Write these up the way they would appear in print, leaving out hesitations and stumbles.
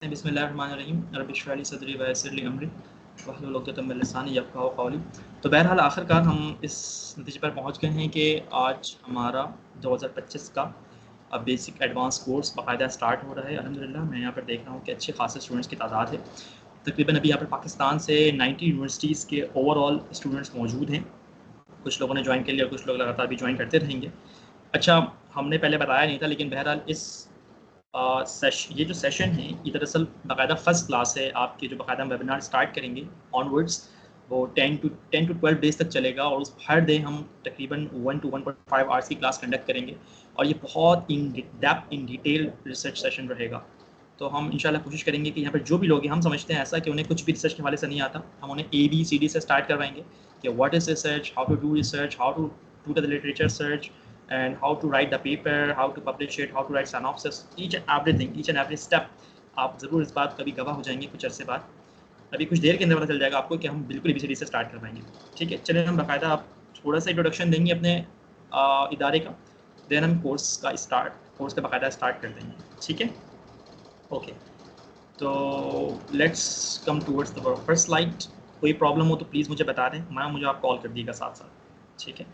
बिस्मिल्लाहिर्रहमानिर्रहीम रब्बि इश्रह ली सदरी व यस्सिर ली अमरी वहलुल उक़दतम मिन लिसानी यफ़क़हू क़ौली। तो बहरहाल आखिरकार हम इस नतीजे पर पहुंच गए हैं कि आज हमारा 2025 का बेसिक एडवांस कोर्स बाकायदा स्टार्ट हो रहा है। अल्हम्दुलिल्लाह मैं यहाँ पर देख रहा हूँ कि अच्छे खासे स्टूडेंट्स की तादाद है। तकरीबन अभी यहाँ पर पाकिस्तान से 90 यूनिवर्सिटीज़ के ओवरऑल स्टूडेंट्स मौजूद हैं। कुछ लोगों ने ज्वाइन कर लिया, कुछ लोग लगातार भी ज्वाइन करते रहेंगे। अच्छा, हमने पहले बताया नहीं था, लेकिन बहरहाल इस ये जो सेशन है ये दरअसल बाकायदा फर्स्ट क्लास है। आपके जो बाकायदा वेबिनार स्टार्ट करेंगे ऑनवर्ड्स, वो 10 टू 12 डेज तक चलेगा और उस हर डे हम तकरीबन 1 to 1.5 आवर्स की क्लास कंडक्ट करेंगे और ये बहुत in depth in detail research session रहेगा। तो हम इंशाल्लाह कोशिश करेंगे कि यहाँ पर जो भी लोग हैं, हम समझते हैं ऐसा कि उन्हें कुछ भी रिसर्च के हवाले से नहीं आता, हम उन्हें ABCD से स्टार्ट करवाएंगे कि what is research, how to do research, how to do the literature search, and how to write the paper, how to publish it, how to write synopsis, each and every step। आप ज़रूर इस बात कभी गवाह हो जाएंगे कुछ अरसे बाद। अभी कुछ देर के अंदर पता चल जाएगा आपको कि हम बिल्कुल ABCD से स्टार्ट करवाएंगे। ठीक है, चलिए हम बाकायदा आप थोड़ा सा इंट्रोडक्शन देंगे अपने इदारे का, देन हम कोर्स का बाकायदा स्टार्ट कर देंगे। ठीक है, ओके। तो let's come towards the first slide. कोई प्रॉब्लम हो तो प्लीज़ मुझे बता दें, मुझे आप कॉल कर दीजिएगा साथ साथ। ठीक है,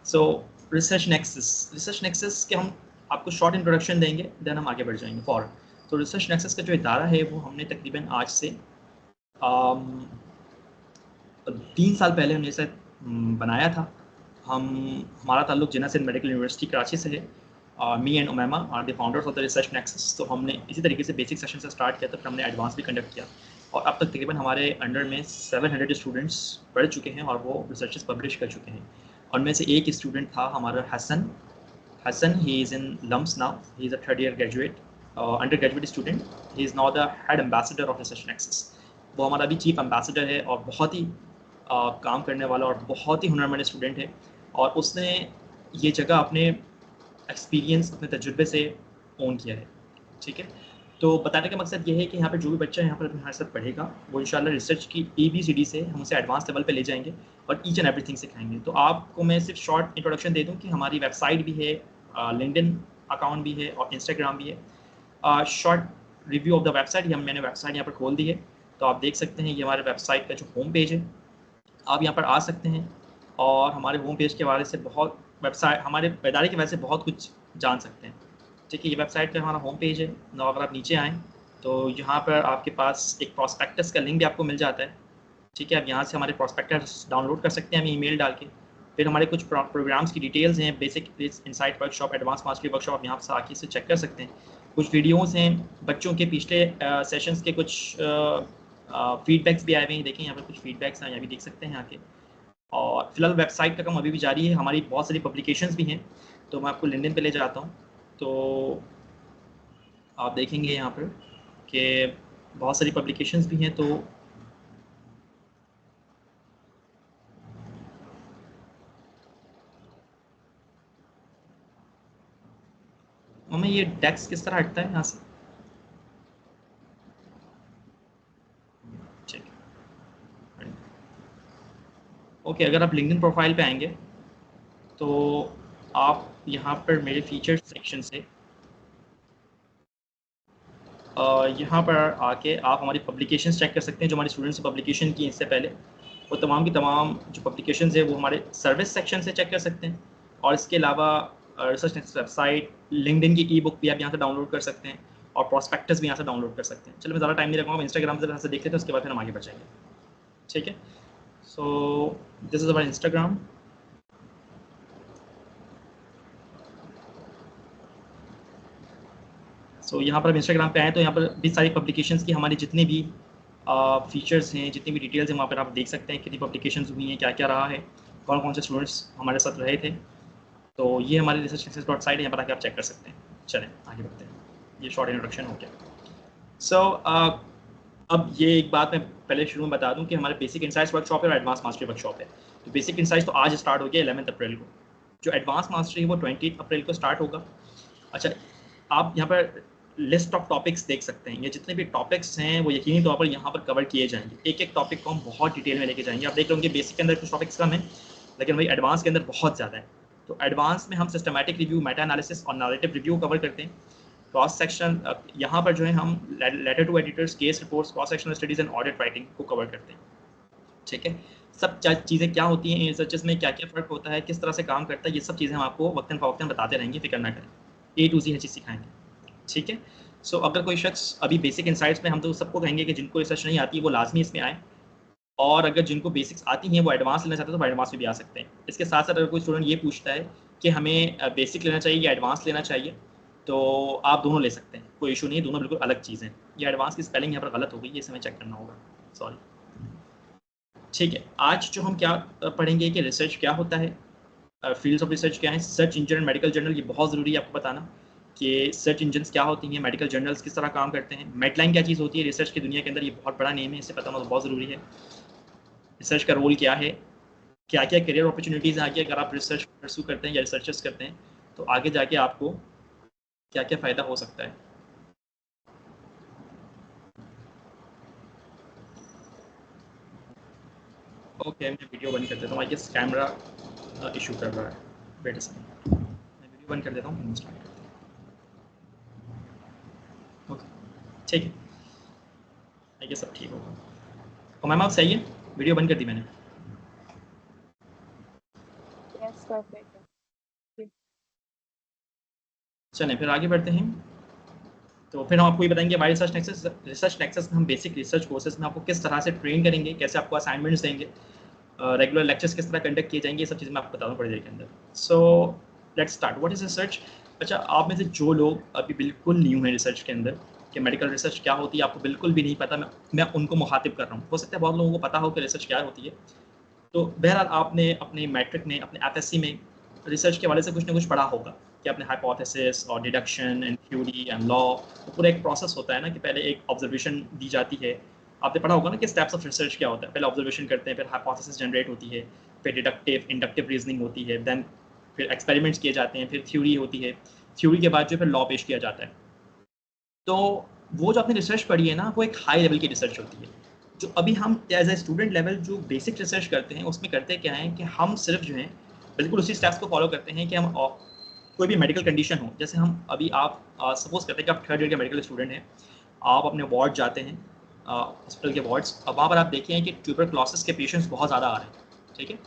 सो रिसर्च नेक्सस के हम आपको शॉर्ट इंट्रोडक्शन देंगे, देन हम आगे बढ़ जाएंगे फॉर। तो रिसर्च नेक्सस का जो इदारा है वो हमने तकरीबन आज से 3 साल पहले हमने इसे बनाया था। हमारा ताल्लुक जिन्ना सिंध मेडिकल यूनिवर्सिटी कराची से है। Me and Umaima are the founders of the research nexus. तो हमने इसी तरीके से बेसिक सेशन से स्टार्ट किया था, फिर हमने एडवांस भी कंडक्ट किया और अब तक तकरीबन हमारे अंडर में 700 स्टूडेंट्स पढ़ चुके हैं और वो रिसर्चेस पब्लिश कर चुके हैं। उनमें से एक स्टूडेंट था हमारा Hasan. He is in LUMS now, he is a 3rd year graduate, under graduate student. He is now the head ambassador of research nexus. वो हमारा अभी चीफ एम्बेसडर है और बहुत ही काम करने वाला और बहुत ही हुनरमंद स्टूडेंट है और उसने ये जगह अपने एक्सपीरियंस, अपने तजुर्बे से ओन किया है। ठीक है, तो बताने का मकसद ये है कि यहाँ पर जो भी बच्चा यहाँ पर हमारे साथ पढ़ेगा वो इंशाल्लाह रिसर्च की ABCD से हम उसे एडवांस लेवल पे ले जाएंगे और ईच एंड एवरीथिंग सिखाएंगे। तो आपको मैं सिर्फ शॉर्ट इंट्रोडक्शन दे दूँ कि हमारी वेबसाइट भी है, लिंक्डइन अकाउंट भी है और इंस्टाग्राम भी है। Short review of the website, मैंने वेबसाइट यहाँ पर खोल दी है, तो आप देख सकते हैं ये हमारे वेबसाइट का जो होम पेज है। आप यहाँ पर आ सकते हैं और हमारे होम पेज के बारे से हमारे इदारे की वजह से बहुत कुछ जान सकते हैं। ठीक है, ये वेबसाइट पे हमारा होम पेज है। ना अगर आप नीचे आएँ तो यहाँ पर आपके पास एक प्रॉस्पेक्टस का लिंक भी आपको मिल जाता है। ठीक है, आप यहाँ से हमारे प्रॉस्पेक्टस डाउनलोड कर सकते हैं हमें ईमेल डाल के। फिर हमारे कुछ प्रोग्राम्स की डिटेल्स हैं, basic insight workshop, advance mastery workshop, आप यहाँ से आके से चेक कर सकते हैं। कुछ वीडियोज़ हैं बच्चों के पिछले सेशंस के, कुछ फीडबैक्स भी आए हुए हैं। देखें यहाँ पर कुछ फीडबैक्स हैं, यहाँ भी देख सकते हैं आके। और फिलहाल वेबसाइट का काम अभी भी जारी है, हमारी बहुत सारी पब्लिकेशंस भी हैं, तो मैं आपको लिंक्डइन पे ले जाता हूँ। तो आप देखेंगे यहाँ पर कि बहुत सारी पब्लिकेशंस भी हैं। तो हमें ये डेस्क किस तरह हटता है यहाँ से? ठीक है, ओके। अगर आप लिंक्डइन प्रोफाइल पे आएंगे तो आप यहाँ पर मेरे फीचर सेक्शन से यहाँ पर आके आप हमारी पब्लिकेशंस चेक कर सकते हैं। जो हमारे स्टूडेंट्स ने पब्लिकेशन की इससे पहले, वो तमाम की तमाम जो पब्लिकेशंस है वो हमारे सर्विस सेक्शन से चेक कर सकते हैं। और इसके अलावा रिसर्च नेक्सस वेबसाइट, लिंक्डइन की ई-बुक भी आप यहाँ से डाउनलोड कर सकते हैं और प्रॉस्पेक्टस भी यहाँ से डाउनलोड कर सकते हैं। चलो मैं ज़्यादा टाइम नहीं रखूँगा, इंस्टाग्राम से यहाँ से देख लेते हैं, उसके बाद फिर हम आगे बढ़ जाएंगे। ठीक है, so this is our Instagram. So यहाँ पर हम इंस्टाग्राम पे आए तो यहाँ पर भी सारी पब्लिकेशंस की हमारी जितनी भी फीचर्स हैं, जितनी भी डिटेल्स हैं, वहाँ पर आप देख सकते हैं कितनी पब्लिकेशंस हुई हैं, क्या क्या रहा है, कौन कौन से स्टूडेंट्स हमारे साथ रहे थे। तो ये हमारी रिसर्च नेक्सस डॉट साइट है, यहाँ पर आके आप चेक कर सकते हैं। चलें आगे बढ़ते हैं, ये शॉर्ट इंट्रोडक्शन हो गया। सो अब ये एक बात मैं पहले शुरू में बता दूं कि हमारे बेसिक इंसाइट्स वर्कशॉप है और एडवांस मास्टरी वर्कशॉप है। तो बेसिक इंसाइट्स तो आज स्टार्ट हो गया 11 अप्रैल को। जो एडवांस मास्टरी है वो 20 अप्रैल को स्टार्ट होगा। अच्छा, आप यहाँ पर लिस्ट ऑफ टॉपिक्स देख सकते हैं। ये जितने भी टॉपिक्स हैं वो यकीनी तौर पर यहाँ पर कवर किए जाएंगे। एक एक टॉपिक को हम बहुत डिटेल में लेके जाएंगे। आप देख लेंगे बेसिक के अंदर कुछ टॉपिक्स कम है, लेकिन वही एडवांस के अंदर बहुत ज़्यादा है। तो एडवांस में हम सिस्टमैटिक रिव्यू, मेटा एनालिसिस और नैरेटिव रिव्यू कवर करते हैं। क्रॉस सेक्शन, यहाँ पर जो है हम letter to editors, case reports, cross sectional studies and audit writing को कवर करते हैं। ठीक है, सब चीज़ें क्या होती हैं, रिसर्चेस में क्या क्या फ़र्क होता है, किस तरह से काम करता है, ये सब चीज़ें हम आपको वक्तन फ़वक्तन बताते रहेंगे, फिक्र ना करें। A to Z हर चीज़ सिखाएंगे। ठीक है, सो अगर कोई शख्स अभी बेसिक इंसाइट्स में, हम तो सबको कहेंगे कि जिनको रिसर्च नहीं आती वो लाजमी इसमें आए, और अगर जिनको बेसिक्स आती हैं वो एडवांस लेना चाहते हैं तो एडवांस में भी आ सकते हैं। इसके साथ साथ अगर कोई स्टूडेंट ये पूछता है कि हमें बेसिक लेना चाहिए या एडवांस लेना चाहिए, तो आप दोनों ले सकते हैं, कोई इशू नहीं है, दोनों बिल्कुल अलग चीज़ें हैं। ये एडवांस की स्पेलिंग यहाँ पर गलत हो गई है, इसे हमें चेक करना होगा, सॉरी। ठीक है, आज जो हम क्या पढ़ेंगे कि रिसर्च क्या होता है, फील्ड्स ऑफ रिसर्च क्या है, search engine and medical journal, ये बहुत ज़रूरी है आपको बताना कि सर्च इंजन्स क्या होती हैं, मेडिकल जर्नल्स किस तरह काम करते हैं, मेडलाइन क्या चीज़ होती है रिसर्च की दुनिया के अंदर, ये बहुत बड़ा नेम है, इसे पता होना तो बहुत ज़रूरी है। रिसर्च का रोल क्या है, क्या क्या करियर अपॉर्चुनिटीज़ हैं आगे अगर आप रिसर्च परस्यू करते हैं या रिसर्चर्स करते हैं, तो आगे जाके आपको क्या क्या फ़ायदा हो सकता है। ओके, मैं वीडियो बंद कर देता हूँ, आई गेस कैमरा इशू कर रहा है, वेट अ सेकंड, मैं वीडियो बंद कर देता हूँ, फिर स्टार्ट करते हैं। ओके, ठीक है, आई गेस सब ठीक होगा। और मैम आप सही है, वीडियो बंद कर दी मैंने। यस परफेक्ट है। चलें फिर आगे बढ़ते हैं। तो फिर हम आपको ये बताएंगे हमारे रिसर्च नेक्सस में हम बेसिक रिसर्च कोर्सेज में आपको किस तरह से ट्रेन करेंगे, कैसे आपको असाइनमेंट्स देंगे, रेगुलर लेक्चर्स किस तरह कंडक्ट किए जाएंगे, ये सब चीज़ें मैं आपको बता दूँ पढ़ के अंदर। So let's start, what is research. अच्छा, आप में से जो लोग अभी बिल्कुल न्यू हैं रिसर्च के अंदर कि मेडिकल रिसर्च क्या होती है, आपको बिल्कुल भी नहीं पता, मैं उनको मुखातिब कर रहा हूँ। हो सकता है बहुत लोगों को पता हो कि रिसर्च क्या होती है। तो बहरहाल आपने अपने मैट्रिक में, अपने एफएससी में रिसर्च के हवाले से कुछ ना कुछ पढ़ा होगा कि आपने हाइपोथेसिस और deduction and theory and law, तो पूरा एक प्रोसेस होता है ना कि पहले एक ऑब्जर्वेशन दी जाती है। आपने पढ़ा होगा ना कि स्टेप्स ऑफ रिसर्च क्या होता है, पहले ऑब्जर्वेशन करते हैं, फिर हाइपोथेसिस जनरेट होती है, फिर डिडक्टिव इंडक्टिव रीजनिंग होती है, देन फिर एक्सपेरिमेंट्स किए जाते हैं, फिर थ्योरी होती है, थ्योरी के बाद जो फिर लॉ पेश किया जाता है। तो वो जो आपने रिसर्च पढ़ी है ना, वो एक हाई लेवल की रिसर्च होती है। जो अभी हम एज ए स्टूडेंट लेवल जो बेसिक रिसर्च करते हैं, उसमें करते क्या है कि हम सिर्फ जो है बिल्कुल उसी स्टेप्स को फॉलो करते हैं कि हम कोई भी मेडिकल कंडीशन हो, जैसे हम अभी आप सपोज करते हैं कि आप थर्ड ईयर के मेडिकल स्टूडेंट हैं, आप अपने वार्ड जाते हैं, हॉस्पिटल के वार्ड्स, अब वहाँ पर आप देखें कि ट्यूबरक्लोसिस के पेशेंट्स बहुत ज़्यादा आ रहे हैं। ठीक है,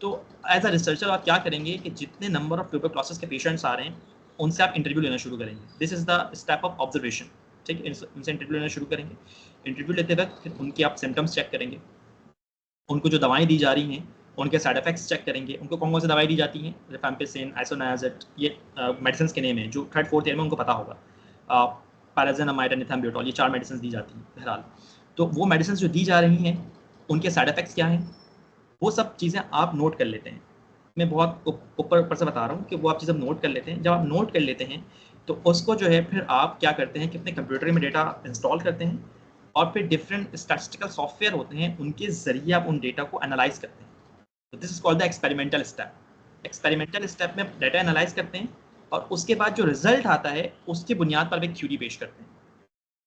तो एज अ रिसर्चर आप क्या करेंगे कि जितने नंबर ऑफ ट्यूबरक्लोसिस के पेशेंट्स आ रहे हैं, उनसे आप इंटरव्यू लेना शुरू करेंगे। This is the step of observation. ठीक है, उनसे इंटरव्यू लेना शुरू करेंगे। इंटरव्यू लेते वक्त फिर उनके आप सिम्टम्स चेक करेंगे, उनको जो दवाएं दी जा रही हैं उनके साइड इफेक्ट्स चेक करेंगे, उनको कौन कौन सी दवाई दी जाती हैं, रिफेम्पिसिन, आइसोनायाजेट, ये मेडिसिन के नेम है जो थर्ड फोर्थ ईयर में उनको पता होगा। पैराजेनामाइड, एनिथाम्ब्यूटॉल, ये 4 मेडिसिन दी जाती हैं बहरहाल। तो वो मेडिसिन जो दी जा रही हैं उनके साइड इफेक्ट्स क्या हैं, वो सब चीज़ें आप नोट कर लेते हैं। मैं बहुत ऊपर ऊपर से बता रहा हूँ कि वो आप चीज़ नोट कर लेते हैं। जब आप नोट कर लेते हैं तो उसको जो है फिर आप क्या करते हैं कि अपने कंप्यूटर में डेटा इंस्टॉल करते हैं, और फिर डिफरेंट स्टैटिस्टिकल सॉफ्टवेयर होते हैं, उनके ज़रिए आप उन डेटा को एनालाइज करते हैं। तो this is called the experimental step. Experimental step में डेटा एनालाइज करते हैं, और उसके बाद जो रिजल्ट आता है उसकी बुनियाद पर एक थ्योरी पेश करते हैं।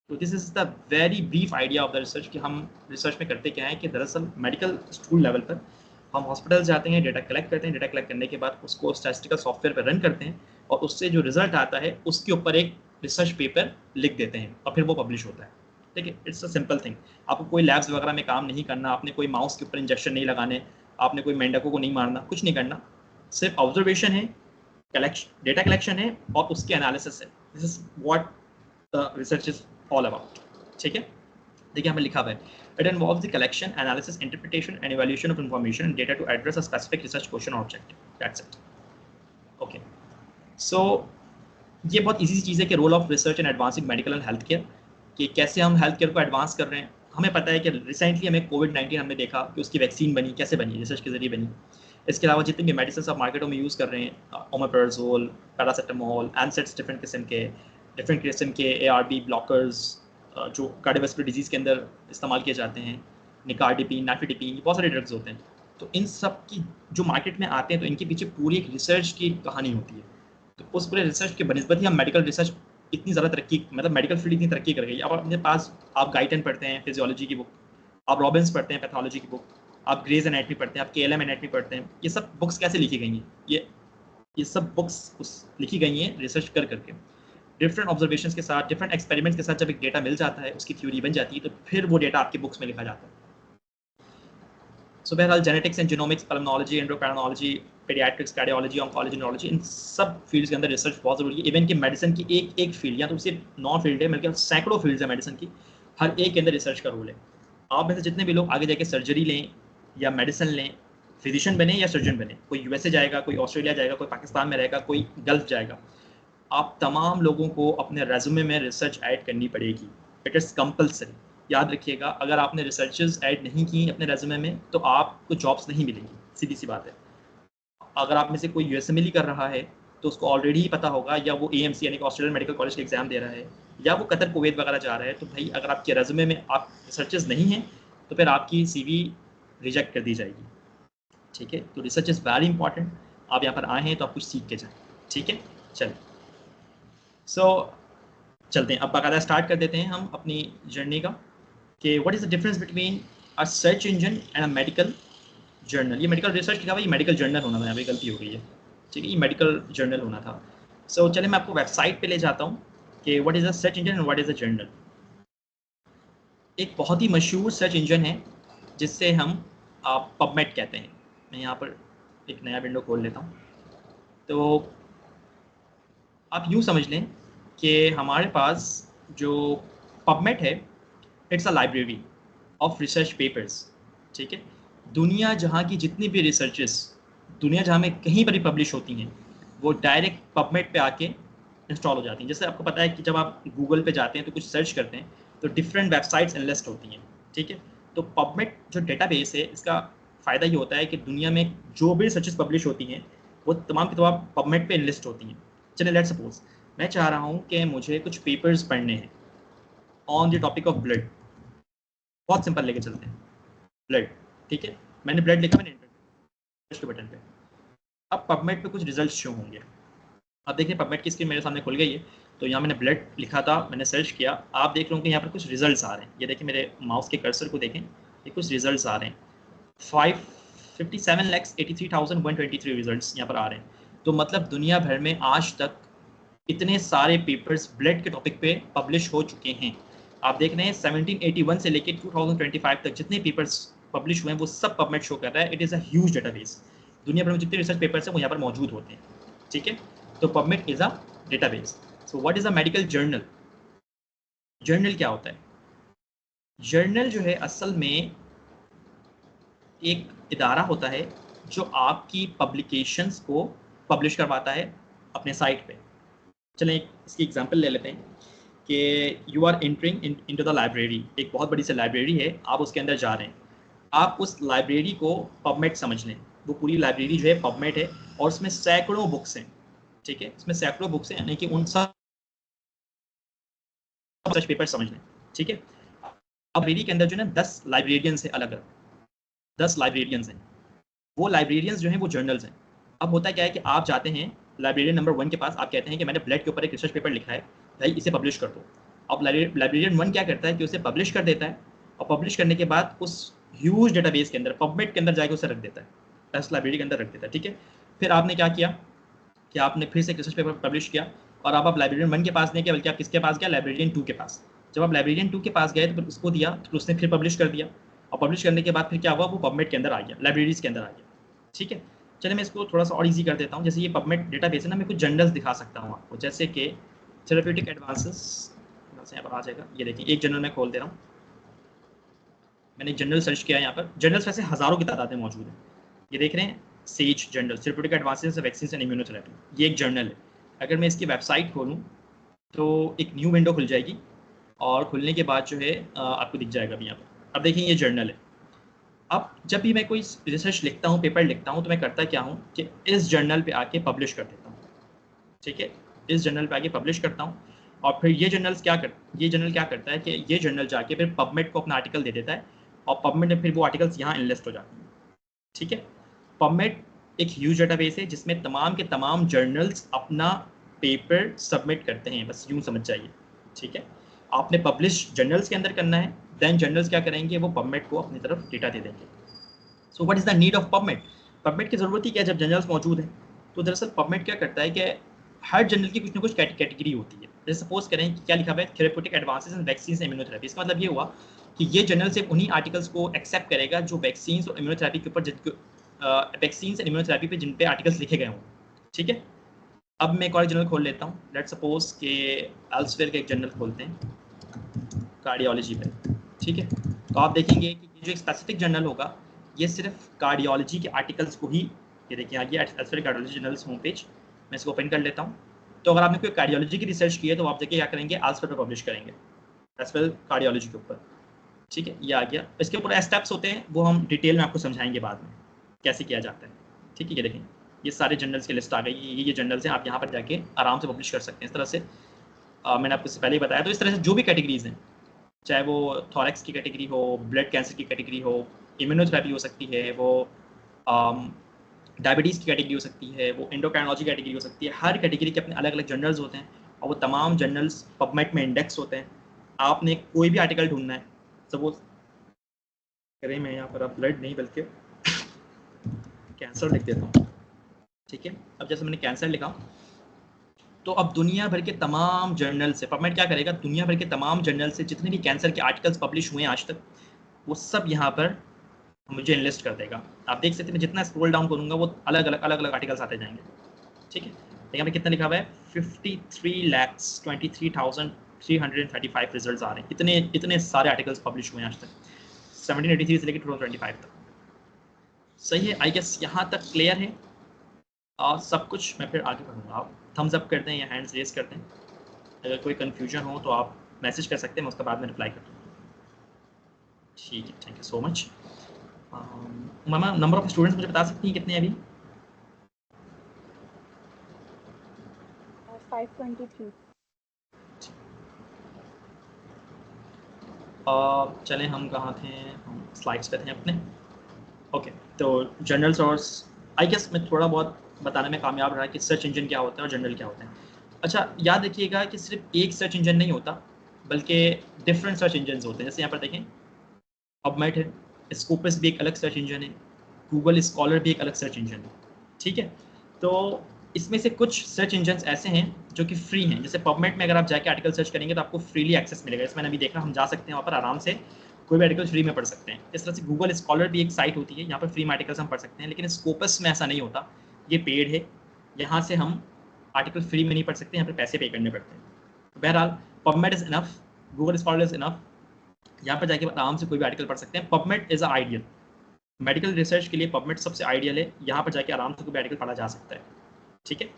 तो this is the very brief idea of the research कि हम रिसर्च में करते क्या है कि दरअसल मेडिकल स्कूल लेवल पर हम हॉस्पिटल जाते हैं, डेटा कलेक्ट करते हैं, डेटा कलेक्ट करने के बाद उसको स्टैटिस्टिकल सॉफ्टवेयर पर रन करते हैं, और उससे जो रिजल्ट आता है उसके ऊपर एक रिसर्च पेपर लिख देते हैं, और फिर वो पब्लिश होता है। ठीक है, इट्स अ सिंपल थिंग। आपको कोई लैब्स वगैरह में काम नहीं करना, आपने कोई माउस के ऊपर इंजेक्शन नहीं लगाने, आपने कोई मेंढकों को नहीं मारना, कुछ नहीं करना, सिर्फ ऑब्जर्वेशन है, कलेक्शन, डेटा कलेक्शन है, और उसके एनालिसिस है। This is what research is all about. ठीक है, देखिए हमें लिखा हुआ है, it involves the collection, analysis, interpretation and evaluation of information and data to address a specific research question और objective, that's it. Okay, so ये बहुत इजी सी चीज़ है कि role of research in advancing medical and health care, कि कैसे हम हेल्थ केयर को एडवांस कर रहे हैं। हमें पता है कि रिसेंटली हमें कोविड-19 हमने देखा कि उसकी वैक्सीन बनी, कैसे बनी, रिसर्च के जरिए बनी। इसके अलावा जितनी भी मेडिसिन आप मार्केटों में यूज़ कर रहे हैं, ओमेप्राजोल, पैरासिटामोल, एनसेड्स, डिफरेंट किस्म के एआरबी ब्लॉकर्स, जो कार्डियोवास्कुलर डिजीज़ के अंदर इस्तेमाल किए जाते हैं, निकार्डिपिन, नाइट्रोडिपिन, बहुत सारे ड्रग्स होते हैं। तो इन सब की जो मार्केट में आते हैं, तो इनके पीछे पूरी एक रिसर्च की कहानी होती है। तो उस पूरे रिसर्च के बनिस्बत ही हम मेडिकल रिसर्च इतनी ज़्यादा तरक्की, मतलब मेडिकल फील्ड इतनी तरक्की कर गई। अब अपने पास आप गाइटन पढ़ते हैं, फिजियोलॉजी की बुक, आप रॉबिन्स पढ़ते हैं, पैथोलॉजी की बुक, आप ग्रेज एनाटमी पढ़ते हैं, आप केएलएम एनाटमी पढ़ते हैं। ये सब बुक्स कैसे लिखी गई हैं, ये सब बुक्स लिखी गई हैं रिसर्च कर करके। डिफरेंट ऑब्जर्वेशंस के साथ, डिफरेंट एक्सपेरिमेंट्स के साथ जब एक डेटा मिल जाता है, उसकी थ्योरी बन जाती है, तो फिर वो डेटा आपकी बुक्स में लिखा जाता है। सो बहरहाल genetics and genomics, pulmonology, endocrinology, paediatrics, cardiology, oncology, neurology, इन सब फील्ड्स के अंदर रिसर्च बहुत ज़रूरी है। इवन कि मेडिसिन की एक फील्ड या तो सिर्फ 9 फील्ड है, बल्कि सैकड़ों फील्ड्स है मेडिसिन की, हर एक के अंदर रिसर्च का रोल है। आप में से जितने भी लोग आगे जाके सर्जरी लें या मेडिसिन लें, फिजिशियन बने या सर्जन बने, कोई यूएसए जाएगा, कोई ऑस्ट्रेलिया जाएगा, कोई पाकिस्तान में रहेगा, कोई गल्फ जाएगा, आप तमाम लोगों को अपने रेज्यूमे में रिसर्च ऐड करनी पड़ेगी। It is compulsory. याद रखिएगा, अगर आपने रिसर्चेस ऐड नहीं की अपने रेज्यूमे में तो आपको जॉब्स नहीं मिलेंगी, सीधी सी बात है। अगर आप में से कोई यूएसएमएल कर रहा है तो उसको ऑलरेडी ही पता होगा, या वो एएमसी यानी कि ऑस्ट्रेलियन मेडिकल कॉलेज के एग्जाम दे रहा है, या वो कतर कुवैत वगैरह जा रहा है, तो भाई अगर आपके रेज्यूमे में आप रिसर्चेस नहीं हैं तो फिर आपकी सीवी रिजेक्ट कर दी जाएगी। ठीक है, तो रिसर्च इज़ वेरी इंपॉर्टेंट। आप यहाँ पर आए हैं तो आप कुछ सीख के जाएँ। ठीक है, चलिए चलते हैं, अब बाकायदा स्टार्ट कर देते हैं हम अपनी जर्नी का कि what is the difference between a search engine and a medical journal. ये मेडिकल रिसर्च लिखा हुआ, ये मेडिकल जर्नल होना था, यहाँ पे गलती हो गई है। ठीक है, ये मेडिकल जर्नल होना था। चलिए मैं आपको वेबसाइट पे ले जाता हूँ कि what is a search engine and what is a journal. एक बहुत ही मशहूर सर्च इंजन है जिससे हम पबमेड कहते हैं। मैं यहाँ पर एक नया विंडो खोल लेता हूँ। तो आप यूँ समझ लें कि हमारे पास जो पबमेड है, it's a library of research papers. ठीक है, दुनिया जहाँ की जितनी भी रिसर्चेस दुनिया जहाँ में कहीं पर भी पब्लिश होती हैं, वो डायरेक्ट पबमेड पे आके इंस्टॉल हो जाती हैं। जैसे आपको पता है कि जब आप गूगल पे जाते हैं तो कुछ सर्च करते हैं तो डिफरेंट वेबसाइट्स एनलिस्ट होती हैं। ठीक है, तो पबमेड जो डेटाबेस है, इसका फ़ायदा ये होता है कि दुनिया में जो भी रिसर्चेस पब्लिश होती हैं वो तमाम की तमाम पबमेड पे एनलिस्ट होती हैं। चलिए लेट्स सपोज मैं चाह रहा हूँ कि मुझे कुछ पेपर्स पढ़ने हैं on the topic of blood. बहुत सिंपल लेके चलते हैं, ब्लड। ठीक है, मैंने ब्लड लिखा, मैंने एंटर के बटन पे। अब पबमेड पे कुछ रिजल्ट शो होंगे। अब देखिए पबमेड की स्क्रीन मेरे सामने खुल गई है। तो यहाँ मैंने ब्लड लिखा था, मैंने सर्च किया, आप देख रहे हो कि यहाँ पर कुछ रिजल्ट्स आ रहे हैं। ये देखिए मेरे माउस के कर्सर को देखें, ये कुछ रिजल्ट्स आ रहे हैं। 57,83,123 रिजल्ट्स यहाँ पर आ रहे हैं। तो मतलब दुनिया भर में आज तक इतने सारे पेपर्स ब्लड के टॉपिक पे पब्लिश हो चुके हैं। आप देख रहे हैं 1781 से लेकर 2025 तक जितने पेपर्स पब्लिश हुए हैं वो सब पबमेड शो कर रहा है। It is a huge database. दुनिया भर में जितने रिसर्च पेपर्स हैं वो यहाँ पर मौजूद होते हैं। ठीक है, तो PubMed is a database. So what is a medical journal? Journal क्या होता है? जर्नल जो है असल में एक इदारा होता है जो आपकी पब्लिकेशंस को पब्लिश करवाता है अपने साइट पे। चलें इसकी एग्जांपल ले लेते हैं कि you are entering into the library. एक बहुत बड़ी सी लाइब्रेरी है, आप उसके अंदर जा रहे हैं। आप उस लाइब्रेरी को पबमेड समझ लें। वो पूरी लाइब्रेरी जो है पबमेड है और उसमें सैकड़ों बुक्स हैं। ठीक है, इसमें सैकड़ों बुक्स हैं, यानी कि उन सब रिसर्च पेपर समझ लें। ठीक है, अब लाइब्रेरी के अंदर जो है ना 10 लाइब्रेरियंस है, अलग अलग 10 लाइब्रेरियंस हैं। वो लाइब्रेरियंस जो हैं वो जर्नल्स हैं। अब होता क्या है कि आप जाते हैं लाइब्रेरियन नंबर 1 के पास, आप कहते हैं कि मैंने ब्लड के ऊपर एक रिसर्च पेपर लिखा है, भाई इसे पब्लिश कर दो। अब लाइब्रेरियन 1 क्या करता है कि उसे पब्लिश कर देता है, और पब्लिश करने के बाद उस ह्यूज डेटाबेस के अंदर पबमेड के अंदर जाके उसे रख देता है, उस लाइब्रेरी के अंदर रख देता है। ठीक है, फिर आपने क्या किया कि आपने फिर से एक रिसर्च पेपर पब्लिश किया, और अब आप लाइब्रेरियन 1 के पास नहीं गए बल्कि आप किसके पास गया? लाइब्रेरियन 2 के पास। जब आप लाइब्रेरियन 2 के पास गए तो फिर उसको दिया, तो उसने फिर पब्लिश कर दिया, और पब्लिश करने के बाद फिर क्या हुआ? वो पबमेड के अंदर आ गया, लाइब्रेरीज के अंदर आ गया। ठीक है, चलिए मैं इसको थोड़ा सा और ईजी कर देता हूँ। जैसे ये पबमेड डेटाबेस है ना, मैं कुछ जर्नल्स दिखा सकता हूँ आपको, जैसे कि थेरेप्यूटिक एडवांसेस, यहाँ पर आ जाएगा। ये देखिए एक जर्नल मैं खोल दे रहा हूँ, मैंने एक जर्नल सर्च किया है। यहाँ पर जर्नल्स वैसे हज़ारों की तादाद में मौजूद है। ये देख रहे हैं, says journal, therapeutic advances of vaccine and immunotherapy, ये एक जर्नल है। अगर मैं इसकी वेबसाइट खोलूँ तो एक न्यू विंडो खुल जाएगी, और खुलने के बाद जो है आपको दिख जाएगा अभी यहाँ पर। अब देखिए ये जर्नल है। अब जब भी मैं कोई रिसर्च लिखता हूँ, पेपर लिखता हूँ, तो मैं करता क्या हूँ कि इस जर्नल पे आके पब्लिश कर देता हूँ। ठीक है, इस जर्नल पे आके पब्लिश करता हूँ, और फिर ये जर्नल क्या करता है कि ये जर्नल जाके फिर पबमेड को अपना आर्टिकल दे देता है, और पबमेड में फिर वो आर्टिकल्स यहाँ इनलिस्ट हो जाते हैं। ठीक है, पबमेड एक ह्यूज डेटाबेस है जिसमें तमाम के तमाम जर्नल्स अपना पेपर सबमिट करते हैं, बस यूँ समझ जाइए। ठीक है, आपने पब्लिश जर्नल्स के अंदर करना है, देन जर्नल्स क्या करेंगे? वो पबमेड को अपनी तरफ डेटा दे देंगे। सो what is the need of PubMed? PubMed की ज़रूरत ही क्या है जब जर्नल्स मौजूद हैं? तो दरअसल पबमेड क्या करता है कि हर जर्नल की कुछ ना कुछ कैटेगरी होती है। जैसे सपोज करें कि क्या लिखा हुआ है, therapeutic advances in vaccine immunotherapy. इसका मतलब ये हुआ कि ये जर्नल सिर्फ उन्हीं आर्टिकल्स को एक्सेप्ट करेगा जो वैक्सीन और इम्यूनोथेरेपी के ऊपर वैक्सीन और इम्यूनोथेरेपी पे जिन पे आर्टिकल्स लिखे गए हों। ठीक है, अब मैं एक और जर्नल खोल लेता हूँ। लेट सपोज के एल्सवेयर का एक जर्नल खोलते हैं कार्डियोलॉजी पे। ठीक है, तो आप देखेंगे कि जो एक स्पेसिफिक जर्नल होगा ये सिर्फ कार्डियोलॉजी के आर्टिकल्स को ही, ये देखिए आ गया elsewhere cardiology journals home page, मैं इसको ओपन कर लेता हूँ। तो अगर आपने कोई कार्डियोलॉजी की रिसर्च की है तो आप देखिए क्या करेंगे, एल्सवेयर पे पब्लिश करेंगे, एल्सवेयर कार्डियोलॉजी के ऊपर। ठीक है, ये आ गया। इसके ऊपर स्टेप्स होते हैं, वो हम डिटेल में आपको समझाएंगे बाद में कैसे किया जाता है। ठीक है, ये देखें ये सारे जर्नल्स की लिस्ट आ गई, ये जर्नल्स हैं, आप यहाँ पर जाके आराम से पब्लिश कर सकते हैं। इस तरह से मैंने आपको पहले ही बताया। तो इस तरह से जो भी कैटेगरीज हैं, चाहे वो थॉरेक्स की कैटेगरी हो, ब्लड कैंसर की कैटेगरी हो, इम्यूनोथेरेपी हो सकती है, वो डायबिटीज़ की कैटेगरी हो सकती है, वो एंडोक्राइनोलॉजी कैटेगरी हो सकती है, हर कैटेगरी के अपने अलग अलग जर्नल्स होते हैं और वो तमाम जर्नल्स पबमेड में इंडेक्स होते हैं। आपने कोई भी आर्टिकल ढूंढना है, सपोज करें मैं यहाँ पर अब ब्लड नहीं बल्कि कैंसर लिख देता हूँ। ठीक है, अब जैसे मैंने कैंसर लिखा तो अब दुनिया भर के तमाम जर्नल से पबमेड क्या करेगा, दुनिया भर के तमाम जर्नल से जितने भी कैंसर के आर्टिकल्स पब्लिश हुए हैं आज तक, वो सब यहाँ पर मुझे इनलिस्ट कर देगा। आप देख सकते हैं, मैं जितना स्क्रॉल डाउन करूँगा वो अलग अलग आर्टिकल्स आते जाएंगे। ठीक है, तो यहाँ पे कितना लिखा हुआ है, 53,23,335 रिजल्ट आ रहे हैं। इतने सारे आर्टिकल्स पब्लिश हुए हैं आज तक 1783 से लेकर 2025 तक। सही है, आई गेस यहाँ तक क्लियर है और सब कुछ। मैं फिर आगे बढ़ूँगा, आप थम्स अप करते हैं या हैंड्स रेज करते हैं। अगर कोई कन्फ्यूजन हो तो आप मैसेज कर सकते हैं, मैं उसका बाद में रिप्लाई कर दूँगा। ठीक है, thank you so much. Mama number of students मुझे बता सकती हैं कितने हैं अभी? 523। चलें, हम कहाँ थे, हम स्लाइड्स पे थे अपने। ओके, तो जर्नल सोर्स आई गेस मैं थोड़ा बहुत बताने में कामयाब रहा कि सर्च इंजन क्या होता है और जर्नल क्या होता है। अच्छा, याद रखिएगा कि सिर्फ एक सर्च इंजन नहीं होता बल्कि डिफरेंट सर्च इंजन होते हैं। जैसे यहाँ पर देखें पबमेड है, स्कोपस भी एक अलग सर्च इंजन है, गूगल स्कॉलर भी एक अलग सर्च इंजन है। ठीक है, तो इसमें से कुछ सर्च इंजन ऐसे हैं जो कि फ्री हैं। जैसे पबमेड में अगर आप जाके आर्टिकल सर्च करेंगे तो आपको फ्रीली एक्सेस मिलेगा। इसमें अभी देखना, हम जा सकते हैं वहाँ पर आराम से कोई भी आर्टिकल फ्री में पढ़ सकते हैं। इस तरह से गूगल स्कॉलर भी एक साइट होती है, यहाँ पर फ्री में आर्टिकल्स हम पढ़ सकते हैं। लेकिन स्कोपस में ऐसा नहीं होता, ये पेड है, यहाँ से हम आर्टिकल फ्री में नहीं पढ़ सकते, यहाँ पर पैसे पे करने पड़ते हैं। बहरहाल PubMed is enough, Google scholar is enough, यहाँ पर जाके आराम से कोई भी आर्टिकल पढ़ सकते हैं। PubMed is ideal, medical research के लिए पबमेड सबसे आइडियल है, यहाँ पर जाके आराम से कोई भी आर्टिकल पढ़ा जा सकता है। ठीक है,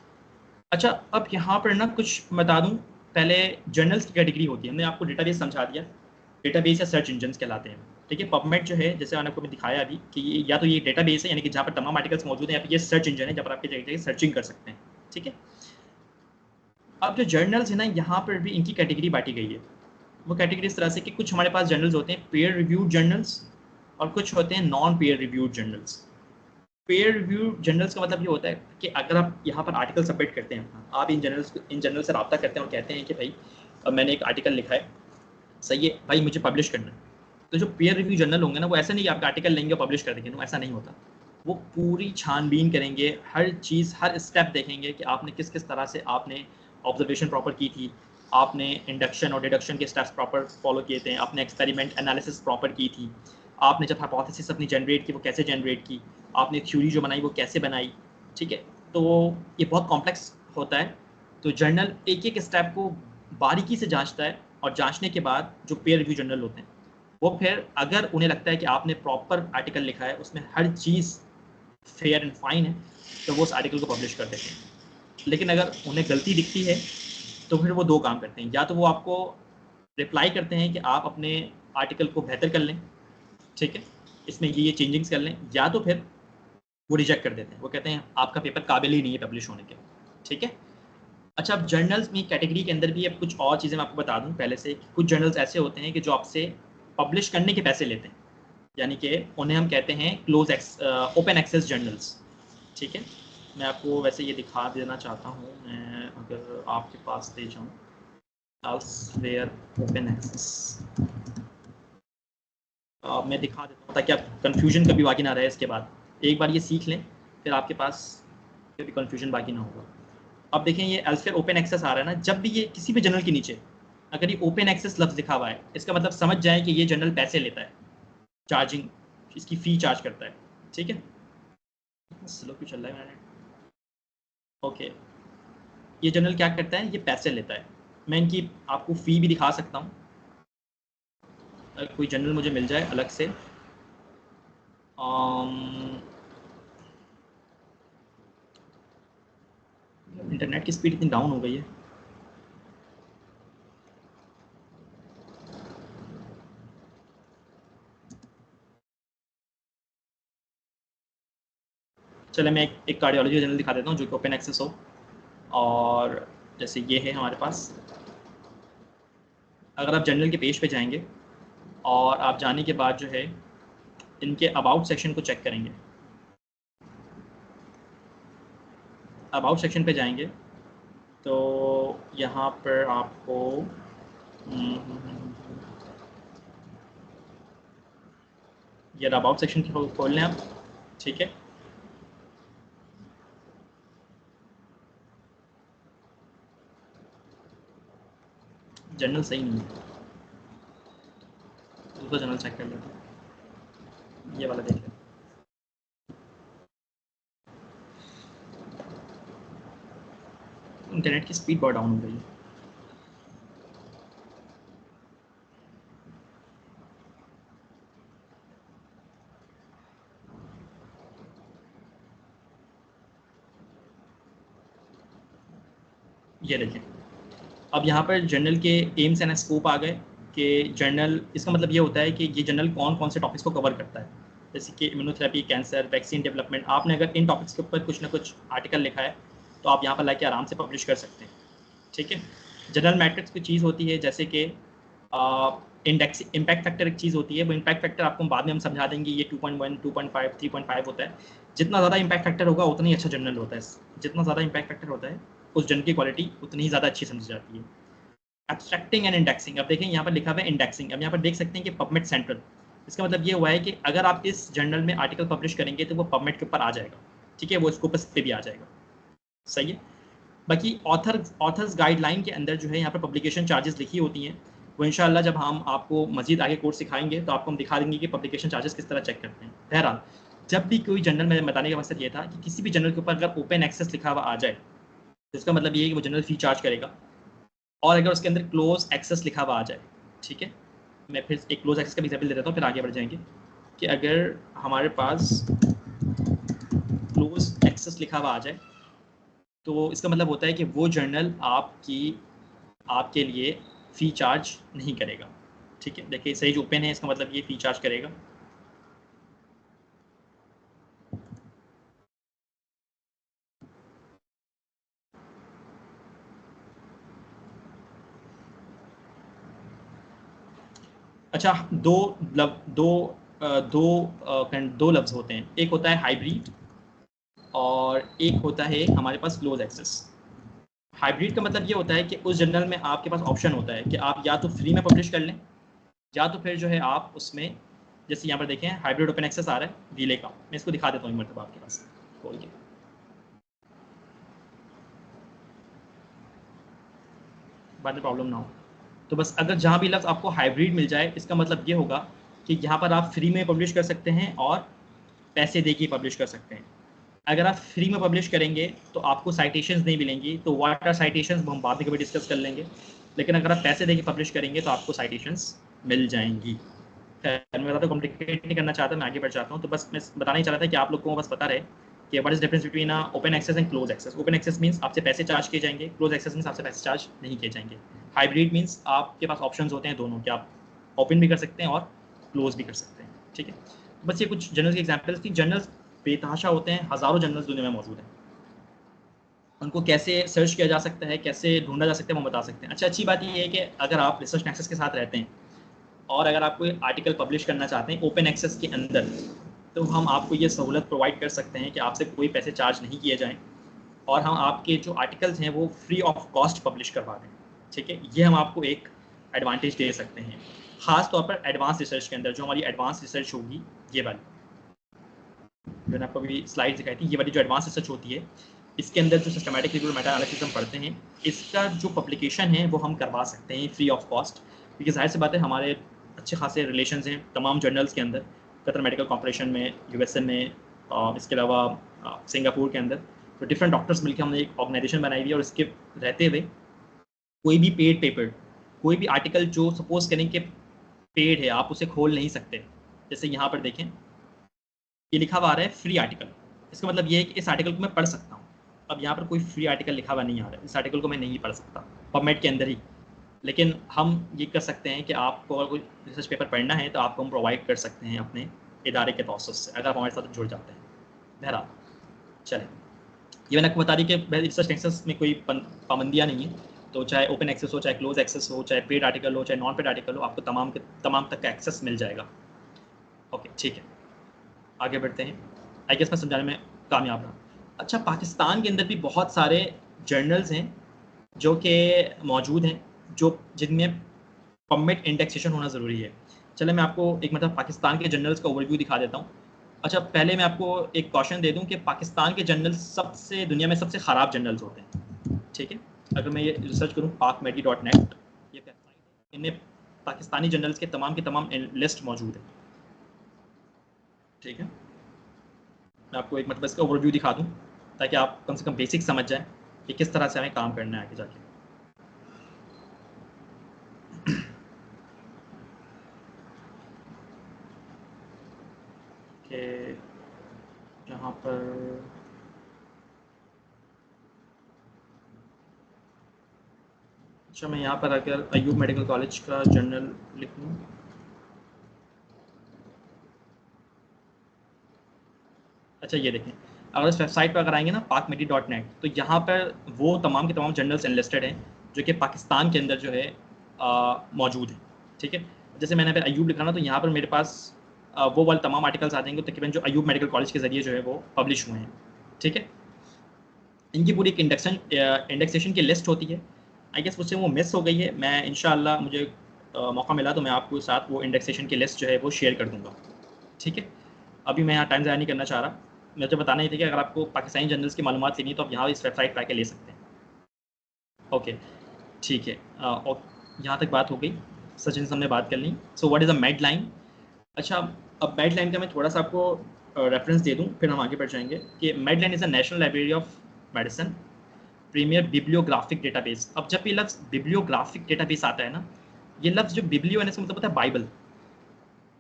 अच्छा अब यहाँ पर ना कुछ बता दूँ, पहले जर्नल्स की कैटेगरी होती है, हमने आपको डेटाबेस समझा दिया, डेटाबेस या सर्च इंजन कहलाते हैं। ठीक है, पबमेड जो है जैसे मैंने आपको दिखाया अभी कि ये या तो ये डेटाबेस है यानी कि जहाँ पर तमाम आर्टिकल्स मौजूद हैं, या फिर ये सर्च इंजन है जहाँ पर आपके जगह सर्चिंग कर सकते हैं। ठीक है, अब जो जर्नल्स है ना, यहाँ पर भी इनकी कैटेगरी बांटी गई है। वो कैटेगरी इस तरह से कि कुछ हमारे पास जर्नल्स होते हैं पेयर रिव्यूड जर्नल्स और कुछ होते हैं non pair reviewed journals. Pair review journals का मतलब ये होता है कि अगर आप यहाँ पर आर्टिकल सबमिट करते हैं, आप इन जर्नल से रब्ता करते हैं और कहते हैं कि भाई मैंने एक आर्टिकल लिखा है, सही है भाई, मुझे पब्लिश करना है। तो जो पेयर रिव्यू जर्नल होंगे ना, वो ऐसा नहीं कि आपका आर्टिकल लेंगे और पब्लिश कर देंगे, ऐसा नहीं होता। वो पूरी छानबीन करेंगे, हर चीज़ हर स्टेप देखेंगे कि आपने किस किस तरह से आपने ऑब्जर्वेशन प्रॉपर की थी, आपने इंडक्शन और डिडक्शन के स्टेप्स प्रॉपर फॉलो किए थे, आपने एक्सपेरिमेंट एनालिसिस प्रॉपर की थी, आपने जब हाइपोथेसिस अपनी जनरेट की वो कैसे जनरेट की, आपने थ्योरी जो बनाई वो कैसे बनाई। ठीक है, तो ये बहुत कॉम्प्लेक्स होता है। तो जर्नल एक एक स्टेप को बारीकी से जांचता है और जांचने के बाद जो पेयर रिव्यू जर्नल होते हैं वो फिर अगर उन्हें लगता है कि आपने प्रॉपर आर्टिकल लिखा है, उसमें हर चीज़ फेयर एंड फाइन है, तो वो उस आर्टिकल को पब्लिश कर देते हैं। लेकिन अगर उन्हें गलती दिखती है तो फिर वो दो काम करते हैं, या तो वो आपको रिप्लाई करते हैं कि आप अपने आर्टिकल को बेहतर कर लें, ठीक है, इसमें ये चेंजिंग्स कर लें, या तो फिर वो रिजेक्ट कर देते हैं, वो कहते हैं आपका पेपर काबिल ही नहीं है पब्लिश होने के। ठीक है, अच्छा अब जर्नल्स में कैटेगरी के अंदर भी अब कुछ और चीज़ें मैं आपको बता दूं पहले से। कुछ जर्नल्स ऐसे होते हैं कि जो आपसे पब्लिश करने के पैसे लेते हैं, यानी कि उन्हें हम कहते हैं ओपन एक्सेस जर्नल्स। ठीक है, मैं आपको वैसे ये दिखा देना चाहता हूँ, मैं अगर आपके पास दे जाऊँ एल्सवेयर ओपन एक्सेस, मैं दिखा देता हूँ ताकि आप कन्फ्यूजन कभी बाकी ना रहे। इसके बाद एक बार ये सीख लें, फिर आपके पास कभी कन्फ्यूजन बाकी ना होगा। अब देखें ये एल्सफेयर ओपन एक्सेस आ रहा है ना, जब भी ये किसी भी जर्नल के नीचे अगर ये ओपन एक्सेस लफ्ज़ लिखा हुआ है, इसका मतलब समझ जाए कि ये जर्नल पैसे लेता है, चार्जिंग, इसकी फ़ी चार्ज करता है। ठीक है, स्लो क्यों चल रहा है मैंने, ओके। ये जर्नल क्या करता है, ये पैसे लेता है। मैं इनकी आपको फ़ी भी दिखा सकता हूँ, अगर कोई जर्नल मुझे मिल जाए अलग से। इंटरनेट की स्पीड इतनी डाउन हो गई है। चले मैं एक कार्डियोलॉजी जर्नल दिखा देता हूँ जो कि ओपन एक्सेस हो। और जैसे ये है हमारे पास, अगर आप जर्नल के पेज पे जाएंगे और आप जाने के बाद जो है इनके अबाउट सेक्शन को चेक करेंगे। अबाउट सेक्शन पे जाएंगे तो यहाँ पर आपको ये अबाउट सेक्शन खोल लें आप। ठीक है, जर्नल सही नहीं है, दूसरा जर्नल चेक कर लेते हैं, ये वाला देख लें। इंटरनेट की स्पीड बहुत डाउन हो गई है। ये देखें, अब यहाँ पर जर्नल के एम्स एंड स्कोप आ गए कि जर्नल, इसका मतलब ये होता है कि ये जर्नल कौन कौन से टॉपिक्स को कवर करता है, जैसे कि इम्यूनोथेरेपी, कैंसर, वैक्सीन डेवलपमेंट। आपने अगर इन टॉपिक्स के ऊपर कुछ ना कुछ आर्टिकल लिखा है तो आप यहाँ पर लाके आराम से पब्लिश कर सकते हैं। ठीक है, जनरल मैट्रिक्स की चीज़ होती है, जैसे कि इंडेक्स इम्पैक्ट फैक्टर एक चीज़ होती है, वो इम्पैक्ट फैक्टर आपको बाद में हम समझा देंगे। ये 2.1, 2.5, 3.5 होता है। जितना ज़्यादा इम्पैक्ट फैक्टर होगा उतना ही अच्छा जर्नल होता है। जितना ज़्यादा इम्पैक्ट फैक्टर होता है उस जर्नल की क्वालिटी उतनी ही ज़्यादा अच्छी समझी जाती है। एब्स्ट्रैक्टिंग एंड इंडेक्सिंग, अब देखें यहाँ पर लिखा हुआ है इंडेक्सिंग। अब यहाँ पर देख सकते हैं कि पबमेड सेंट्रल, इसका मतलब ये हुआ है कि अगर आप इस जर्नल में आर्टिकल पब्लिश करेंगे तो वो पबमेड के ऊपर आ जाएगा। ठीक है, वो स्कोपस पे भी आ जाएगा। सही है। बाकी ऑथर्स गाइडलाइन के अंदर जो है यहाँ पर पब्लिकेशन चार्जेस लिखी होती हैं, वो इंशाल्लाह जब हम आपको मजीद आगे कोर्स सिखाएंगे तो आपको हम दिखा देंगे कि पब्लिकेशन चार्जेस किस तरह चेक करते हैं। बहरहाल, जब भी कोई जर्नल में बताने का मकसद ये था कि किसी भी जर्नल के ऊपर अगर ओपन एक्सेस लिखा हुआ आ जाए तो इसका मतलब ये है कि वो जर्नल फी चार्ज करेगा। और अगर उसके अंदर क्लोज एक्सेस लिखा हुआ आ जाए, ठीक है, मैं फिर एक क्लोज एक्सेस का भी एग्जाम्पल दे देता हूँ, फिर आगे बढ़ जाएंगे। कि अगर हमारे पास क्लोज एक्सेस लिखा हुआ आ जाए तो इसका मतलब होता है कि वो जर्नल आपके लिए फ़ी चार्ज नहीं करेगा। ठीक है, देखिए सही जो ओपन है इसका मतलब ये फ़ी चार्ज करेगा। अच्छा, दो लफ्ज़ होते हैं, एक होता है हाइब्रिड और एक होता है हमारे पास क्लोज एक्सेस। हाइब्रिड का मतलब ये होता है कि उस जर्नल में आपके पास ऑप्शन होता है कि आप या तो फ्री में पब्लिश कर लें या तो फिर जो है आप उसमें, जैसे यहाँ पर देखें हाइब्रिड ओपन एक्सेस आ रहा है रिले का, मैं इसको दिखा देता हूँ एक मरतबा आपके पास खोल के। बाद में प्रॉब्लम ना हो तो बस अगर जहाँ भी लफ्ज़ आपको हाइब्रिड मिल जाए इसका मतलब ये होगा कि यहाँ पर आप फ्री में पब्लिश कर सकते हैं और पैसे दे के पब्लिश कर सकते हैं। अगर आप फ्री में पब्लिश करेंगे तो आपको साइटेशंस नहीं मिलेंगी, तो व्हाट आर साइटेशंस हम बाद में कभी डिस्कस कर लेंगे। लेकिन अगर आप पैसे दे के पब्लिश करेंगे तो आपको साइटेशंस मिल जाएंगी। खैर मैं ज़्यादा कॉम्प्लिकेट नहीं करना चाहता, मैं आगे बढ़ जाता हूँ। तो बस मैं बताना ही चाह रहा था कि आप लोगों को बस पता रहे कि what is difference between open access and close access. Open access means आपसे पैसे चार्ज किए जाएंगे, क्लोज एक्सेस मींस आपसे पैसे चार्ज नहीं किए जाएंगे। हाइब्रिड मींस आपके पास ऑप्शंस होते हैं दोनों, कि आप ओपन भी कर सकते हैं और क्लोज भी कर सकते हैं। ठीक है, बस ये कुछ जर्नल्स के एग्जाम्पल्स थी। जर्नल्स बेतहाशा होते हैं, हज़ारों जर्नल्स दुनिया में मौजूद हैं। उनको कैसे सर्च किया जा सकता है, कैसे ढूंढा जा सकता है, वो बता सकते हैं। अच्छा, अच्छी बात ये है कि अगर आप रिसर्च नेक्सस के साथ रहते हैं और अगर आप कोई आर्टिकल पब्लिश करना चाहते हैं ओपन एक्सेस के अंदर, तो हम आपको ये सहूलत प्रोवाइड कर सकते हैं कि आपसे कोई पैसे चार्ज नहीं किए जाएँ और हम आपके जो आर्टिकल्स हैं वो फ्री ऑफ कॉस्ट पब्लिश करवा दें। ठीक है, ये हम आपको एक एडवांटेज दे सकते हैं, ख़ास तौर पर एडवांस रिसर्च के अंदर। जो हमारी एडवांस रिसर्च होगी, ये वाली जो मैंने आपको अभी स्लाइड दिखाई थी, ये वाली जो एडवांस रिसर्च होती है, इसके अंदर जो सिस्टमैटिक रिव्यू मेटा एनालिसिस हम पढ़ते हैं, इसका जो पब्लिकेशन है वो हम करवा सकते हैं फ्री ऑफ कॉस्ट, क्योंकि जाहिर सी बात है हमारे अच्छे खासे रिलेशंस हैं तमाम जर्नल्स के अंदर, कतर मेडिकल कॉर्पोरेशन में, यूएसए में, इसके अलावा सिंगापुर के अंदर। तो डिफरेंट डॉक्टर्स मिलकर हमने एक ऑर्गेनाइजेशन बनाई हुई है, और इसके रहते हुए कोई भी पेड पेपर, कोई भी आर्टिकल जो सपोज करें कि पेड है, आप उसे खोल नहीं सकते। जैसे यहाँ पर देखें, ये लिखा हुआ आ रहा है फ्री आर्टिकल, इसका मतलब ये है कि इस आर्टिकल को मैं पढ़ सकता हूँ। अब यहाँ पर कोई फ्री आर्टिकल लिखा हुआ नहीं आ रहा है, इस आर्टिकल को मैं नहीं पढ़ सकता पबमेड के अंदर ही। लेकिन हम ये कर सकते हैं कि आपको अगर कोई रिसर्च पेपर पढ़ना है तो आपको हम प्रोवाइड कर सकते हैं अपने इदारे के तौसस से, अगर आप हमारे साथ जुड़ जाते हैं। बहरहाल चलें, ये मैंने आपको बता दी कि रिसर्च एक्सेस में कोई पाबंदियाँ नहीं है, तो चाहे ओपन एक्सेस हो, चाहे क्लोज एक्सेस हो, चाहे पेड आर्टिकल हो, चाहे नॉन पेड आर्टिकल हो, आपको तमाम तक का एक्सेस मिल जाएगा। ओके ठीक है, आगे बढ़ते हैं। आई गेस मैं समझाने में कामयाब रहा। अच्छा, पाकिस्तान के अंदर भी बहुत सारे जर्नल्स हैं जो कि मौजूद हैं, जिनमें पबमेड इंडेक्सेशन होना ज़रूरी है। चले मैं आपको एक मतलब पाकिस्तान के जर्नल्स का ओवरव्यू दिखा देता हूँ। अच्छा, पहले मैं आपको एक क्वेश्चन दे दूं कि पाकिस्तान के जर्नल्स दुनिया में सबसे ख़राब जर्नल्स होते हैं, ठीक है। अगर मैं ये रिसर्च करूँ pakmedi.net, ये वेबसाइट है, इनमें पाकिस्तानी जर्नल्स के तमाम लिस्ट मौजूद है, ठीक है। मैं आपको एक मतलब इसका ओवरव्यू दिखा दूं ताकि आप कम से कम बेसिक समझ जाएं कि किस तरह से हमें काम करना है आगे जाके। कि यहाँ पर अच्छा, मैं यहाँ पर अगर अयूब मेडिकल कॉलेज का जर्नल लिख लूँ, अच्छा ये देखें, अगर इस वेबसाइट पर अगर आएंगे ना pakmedi.net, तो यहाँ पर वो तमाम के तमाम जर्नल्स एनलिस्टेड हैं जो कि पाकिस्तान के अंदर जो है मौजूद है, ठीक है। जैसे मैंने अगर अयूब लिखा ना, तो यहाँ पर मेरे पास वो वाले तमाम आर्टिकल्स आ जाएंगे तकरीबन जो अयूब मेडिकल कॉलेज के ज़रिए जो है वो पब्लिश हुए हैं, ठीक है। इनकी पूरी एक इंडेक्सेशन की लिस्ट होती है। आई गेस मुझसे वो मिस हो गई है, मैं इंशाल्लाह मुझे मौका मिला तो मैं आपको साथ वो इंडेक्सेशन की लिस्ट जो है वो शेयर कर दूँगा, ठीक है। अभी मैं यहाँ टाइम ज़ाया नहीं करना चाह रहा, मुझे बताना ही था कि अगर आपको पाकिस्तानी जर्नल्स की मालूमात लेनी है तो आप यहाँ इस वेबसाइट पर आके ले सकते हैं। ओके ठीक है, और यहाँ तक बात हो गई, सचिन से हमने बात कर ली। So what is a med line. अच्छा, अब मेड लाइन का मैं थोड़ा सा आपको रेफरेंस दे दूँ, फिर हम आगे बढ़ जाएंगे कि Medline is a National Library of Medicine premier bibliographic database. अब जब ये लफ्ज़ बिब्लियोग्राफिक डेटाबेस आता है ना, ये लफ्ज़ जो बिब्लियो है इसका मतलब होता है बाइबल।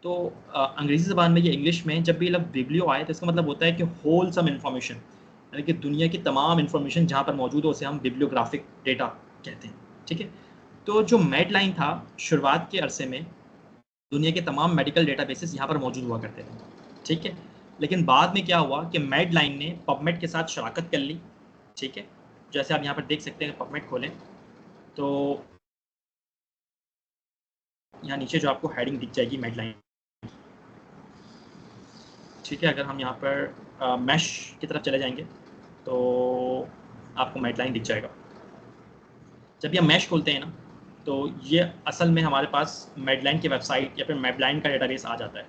तो अंग्रेज़ी ज़बान में, ये इंग्लिश में जब भी लफ्ज़ बिब्लियो आए तो इसका मतलब होता है कि होलसम इन्फॉर्मेशन, यानी कि दुनिया की तमाम इन्फॉर्मेशन जहाँ पर मौजूद हो उसे हम बिब्लियोग्राफिक डेटा कहते हैं, ठीक है। तो जो मेड लाइन था, शुरुआत के अरसे में दुनिया के तमाम मेडिकल डेटाबेसेस यहाँ पर मौजूद हुआ करते थे, ठीक है। लेकिन बाद में क्या हुआ कि मेड लाइन ने पबमेड के साथ शराकत कर ली, ठीक है। जैसे आप यहाँ पर देख सकते हैं, पबमेड खोलें तो यहाँ नीचे जो आपको हेडिंग दिख जाएगी मेड लाइन, ठीक है। अगर हम यहाँ पर मैश की तरफ चले जाएंगे तो आपको मेड लाइन दिख जाएगा। जब ये हम मैश खोलते हैं ना, तो ये असल में हमारे पास मेडलाइन की वेबसाइट या फिर मेडलाइन का डेटाबेस आ जाता है,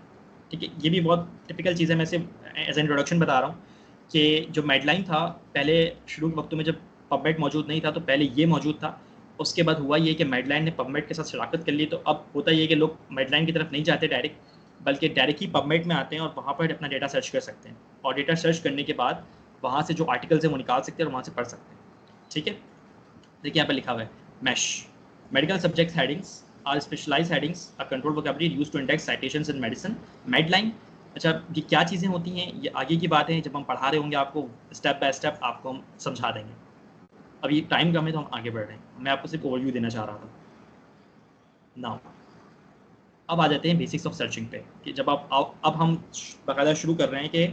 ठीक है। ये भी बहुत टिपिकल चीज़ है, मैं सिर्फ एज इंट्रोडक्शन बता रहा हूँ कि जो मेडलाइन था पहले शुरू के वक्तों में जब पबमेड मौजूद नहीं था तो पहले ये मौजूद था। उसके बाद हुआ ये कि मेडलाइन ने पबमेड के साथ शराकत कर ली, तो अब होता ये कि लोग मेडलाइन की तरफ नहीं जाते डायरेक्ट, बल्कि डायरेक्ट ही पबमेड में आते हैं और वहाँ पर अपना डेटा सर्च कर सकते हैं, और डेटा सर्च करने के बाद वहाँ से जो आर्टिकल्स हैं वो निकाल सकते हैं और वहाँ से पढ़ सकते हैं, ठीक है। देखिए यहाँ पर लिखा हुआ है MeSH medical subjects headings are specialized headings a control vocabulary used to index citations in medicine. Medline, अच्छा ये क्या चीज़ें होती हैं, ये आगे की बात है, जब हम पढ़ा रहे होंगे आपको स्टेप बाय स्टेप आपको हम समझा देंगे। अभी टाइम कम है तो हम आगे बढ़ रहे हैं, मैं आपको सिर्फ ओवरव्यू देना चाह रहा था। नाउ अब आ जाते हैं बेसिक्स ऑफ सर्चिंग पे, कि जब अब हम बाकायदा शुरू कर रहे हैं कि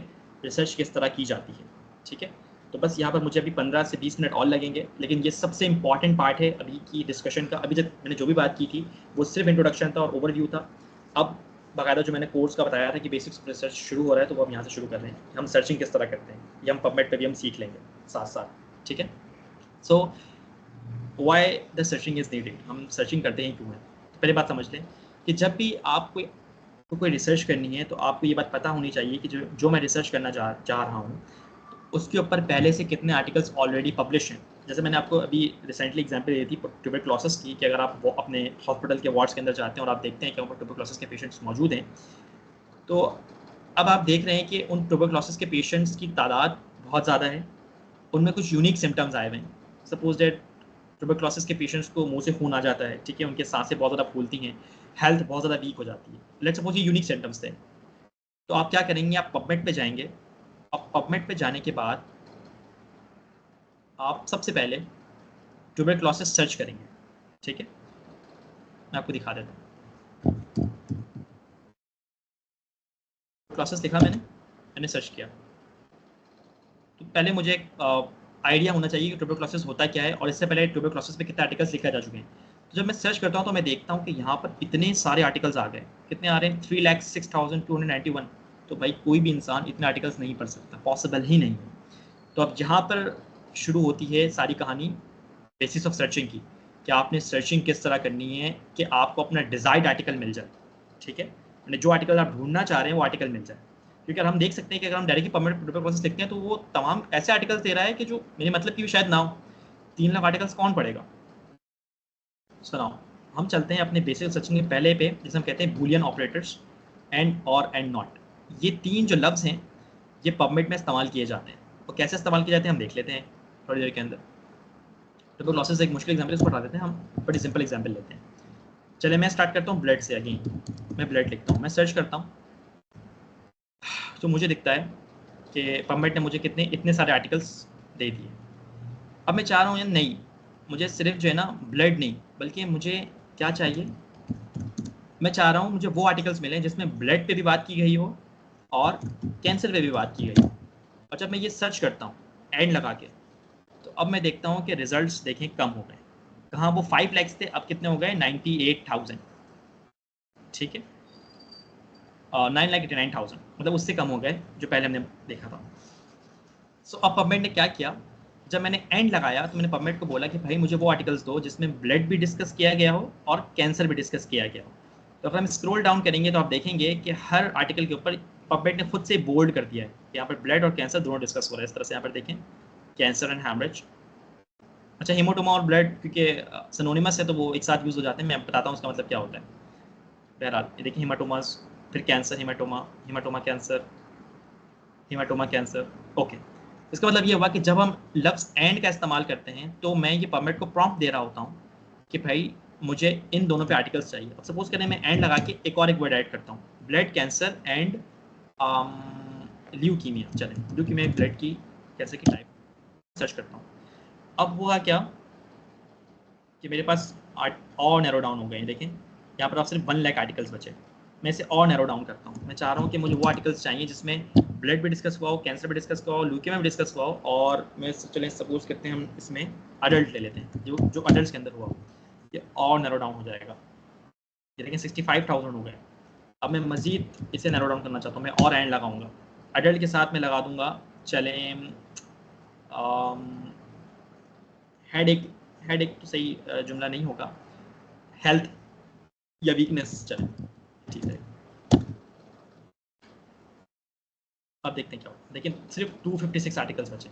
रिसर्च किस तरह की जाती है, ठीक है। तो बस यहाँ पर मुझे अभी 15 से 20 मिनट और लगेंगे, लेकिन ये सबसे इंपॉर्टेंट पार्ट है अभी की डिस्कशन का। अभी जब मैंने जो भी बात की थी वो सिर्फ इंट्रोडक्शन था और ओवरव्यू था। अब बाकायदा जो मैंने कोर्स का बताया था कि बेसिक्स ऑफ रिसर्च शुरू हो रहा है, तो वो अब यहाँ से शुरू कर रहे हैं, हम सर्चिंग किस तरह करते हैं, ये हम पबमेड पर भी हम सीख लेंगे साथ साथ, ठीक है। So why the searching is needed, हम सर्चिंग करते हैं क्यों है। तो पहले बात समझ लें कि जब भी आप कोई रिसर्च करनी है तो आपको ये बात पता होनी चाहिए कि जो मैं रिसर्च करना चाह रहा हूँ, उसके ऊपर पहले से कितने आर्टिकल्स ऑलरेडी पब्लिश हैं। जैसे मैंने आपको अभी रिसेंटली एग्जांपल दी थी ट्यूबरक्लोसिस की, कि अगर आप वो अपने हॉस्पिटल के वार्ड्स के अंदर जाते हैं और आप देखते हैं कि वहाँ पर ट्यूबरक्लोसिस के पेशेंट्स मौजूद हैं, तो अब आप देख रहे हैं कि उन ट्यूबरक्लोसिस के पेशेंट्स की तादाद बहुत ज़्यादा है, उनमें कुछ यूनिक सिम्टम्स आए हुए हैं। सपोज डेट ट्यूबरक्लोसिस के पेशेंट्स को मुंह से खून आ जाता है, ठीक है, उनके सांसें बहुत ज़्यादा फूलती हैं, हेल्थ बहुत ज़्यादा वीक हो जाती है। लेट्स सपोज ये यूनिक सिम्टम्स थे, तो आप क्या करेंगे, आप पबमेड पे जाएंगे। अब पबमेड पे जाने के बाद आप सबसे पहले ट्यूबरक्लोसिस सर्च करेंगे, ठीक है, मैं आपको दिखा देता हूँ। ट्यूबरक्लोसिस लिखा मैंने सर्च किया, तो पहले मुझे एक आइडिया होना चाहिए कि ट्यूबरक्लोसिस होता क्या है और इससे पहले ट्यूबरक्लोसिस पे कितने आर्टिकल्स लिखे जा चुके हैं। तो जब मैं सर्च करता हूँ तो मैं देखता हूँ कि यहाँ पर इतने सारे आर्टिकल्स आ गए। कितने आ रहे हैं? 3,06,291। तो भाई कोई भी इंसान इतने आर्टिकल्स नहीं पढ़ सकता, पॉसिबल ही नहीं है। तो अब यहाँ पर शुरू होती है सारी कहानी बेसिस ऑफ सर्चिंग की, कि आपने सर्चिंग किस तरह करनी है कि आपको अपना डिज़ायर्ड आर्टिकल मिल जाए, ठीक है, मैंने जो आर्टिकल आप ढूंढना चाह रहे हैं वो आर्टिकल मिल जाए। क्योंकि अगर हम देख सकते हैं कि अगर हम डायरेक्टली पब्लिक प्रोसेस लिखते हैं तो वो तमाम ऐसे आर्टिकल्स दे रहा है कि जो मेरे मतलब की भी शायद ना हो। 3 लाख आर्टिकल्स कौन पढ़ेगा? सुनाओ, हम चलते हैं अपने बेसिक सर्चिंग के पहले पे, जिसे हम कहते हैं बूलियन ऑपरेटर्स, एंड और एंड नॉट। ये 3 जो लफ्ज़ हैं ये पबमेड में इस्तेमाल किए जाते हैं। और कैसे इस्तेमाल किए जाते हैं हम देख लेते हैं थोड़ी देर के अंदर। ट्यूबरक्लोसिस एक मुश्किल एग्जाम्पल इसको हटा देते हैं, हम बड़ी सिंपल एग्जाम्पल लेते हैं। चले मैं स्टार्ट करता हूँ ब्लड से। अगेन मैं ब्लड लिखता हूँ, मैं सर्च करता हूँ, तो मुझे दिखता है कि पबमेड ने मुझे इतने सारे आर्टिकल्स दे दिए। अब मैं चाह रहा हूँ या नहीं, मुझे सिर्फ जो है ना ब्लड नहीं, बल्कि मुझे क्या चाहिए, मैं चाह रहा हूँ मुझे वो आर्टिकल्स मिले जिसमें ब्लड पे भी बात की गई हो और कैंसर पे भी बात की गई हो। और जब मैं ये सर्च करता हूँ एंड लगा के, तो अब मैं देखता हूँ कि रिजल्ट्स देखें कम हो गए। कहाँ वो 5 लाख थे, अब कितने हो गए? 98,000, ठीक है, 9,89,000, मतलब उससे कम हो गए जो पहले हमने देखा था। सो अब पबमेड ने क्या किया, जब मैंने एंड लगाया तो मैंने पबमेड को बोला कि भाई मुझे वो आर्टिकल्स दो जिसमें ब्लड भी डिस्कस किया गया हो और कैंसर भी डिस्कस किया गया हो। तो अगर हम स्क्रॉल डाउन करेंगे तो आप देखेंगे कि हर आर्टिकल के ऊपर पबमेड ने खुद से बोल्ड कर दिया है, यहाँ पर ब्लड और कैंसर दोनों डिस्कस हो रहा है। इस तरह से यहाँ पर देखें, कैंसर एंड हैमरेज। अच्छा, हीमोटोमा और ब्लड क्योंकि सिनोनिमस है तो वो एक साथ यूज़ हो जाते हैं, मैं बताता हूँ उसका मतलब क्या होता है। बहरहाल ये देखिए, हीमाटोमास, फिर cancer, haematoma, haematoma cancer, haematoma cancer. Okay, इसका मतलब ये हुआ कि जब हम लफ्ज़ एंड का इस्तेमाल करते हैं तो मैं ये पबमेड को प्रॉम्प्ट दे रहा होता हूँ कि भाई मुझे इन दोनों पे आर्टिकल्स चाहिए। अब सपोज करें मैं एंड लगा के एक और एक वर्ड ऐड करता हूँ, ब्लड कैंसर एंड ल्यूकीमिया। चलें, ल्यूकीमिया ब्लड की कैंसर की टाइप सर्च करता हूँ। अब हुआ क्या कि मेरे पास और नैरो डाउन हो गए हैं। देखें यहाँ पर आप सिर्फ 1 लाख आर्टिकल्स बचे। मैं इसे और नैरो डाउन करता हूँ, मैं चाह रहा हूँ कि मुझे वो आर्टिकल्स चाहिए जिसमें ब्लड भी डिस्कस हुआ हो, कैंसर भी डिस्कस हुआ हो, ल्यूकेमिया भी डिस्कस हुआ हो, और मैं चलें सपोज करते हैं हम इसमें अडल्ट ले लेते हैं, जो अडल्ट के अंदर हुआ हो, ये और नैरो डाउन हो जाएगा। ये देखें 65,000 हो गए। अब मैं मज़ीद इसे नैरो डाउन करना चाहता हूँ, मैं और एंड लगाऊंगा, अडल्ट के साथ मैं लगा दूंगा, चलें हेड एक तो सही जुमला नहीं होगा, हेल्थ या वीकनेस, चलें ठीक है। अब देखते हैं क्या होगा। लेकिन सिर्फ 256 आर्टिकल्स बचे।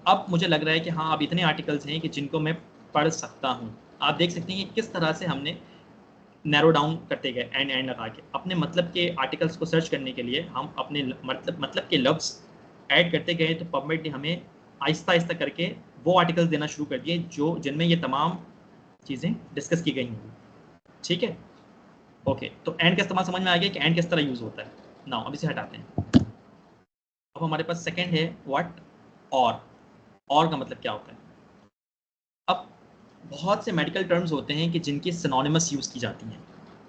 अब मुझे लग रहा है कि हाँ, अब इतने आर्टिकल्स हैं कि जिनको मैं पढ़ सकता हूँ। आप देख सकते हैं कि किस तरह से हमने नैरो डाउन करते गए एंड लगा के अपने मतलब के आर्टिकल्स को सर्च करने के लिए। हम अपने मतलब के लफ्ज़ ऐड करते गए, तो पबमेड ने हमें आहिस्ता आहिस्ता करके वो आर्टिकल्स देना शुरू कर दिए जो जिनमें ये तमाम चीज़ें डिस्कस की गई होंगी, ठीक है। ओके, तो एंड का इस्तेमाल समझ में आ गया कि एंड किस तरह यूज़ होता है। नाउ अब इसे हटाते हैं। अब हमारे पास सेकंड है व्हाट, और का मतलब क्या होता है। अब बहुत से मेडिकल टर्म्स होते हैं कि जिनकी सिनोनिमस यूज़ की जाती हैं,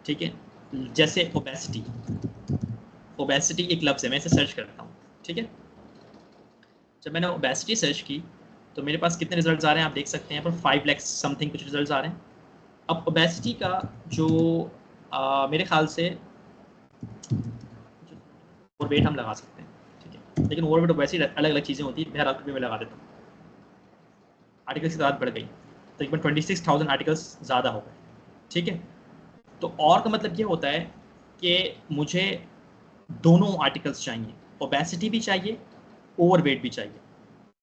ठीक है, जैसे ओबेसिटी एक लफ्ज़ है, मैं इसे सर्च करता हूँ, ठीक है। जब मैंने ओबेसिटी सर्च की तो मेरे पास कितने रिजल्ट्स आ रहे हैं आप देख सकते हैं, यहाँ पर 5 लाख समथिंग कुछ रिजल्ट्स आ रहे हैं। अब ओबेसिटी का जो मेरे ख्याल से और वेट हम लगा सकते हैं, ठीक है, लेकिन ओवर वेट ओबेसिटी अलग अलग चीज़ें होती है। बहरहाल मैं लगा देता हूँ। आर्टिकल्स की तादाद बढ़ गई, तकरीबन 26,000 आर्टिकल्स ज़्यादा हो गए, ठीक है। तो और का मतलब ये होता है कि मुझे दोनों आर्टिकल्स चाहिए, ओबेसिटी भी चाहिए, ओवरवेट भी चाहिए।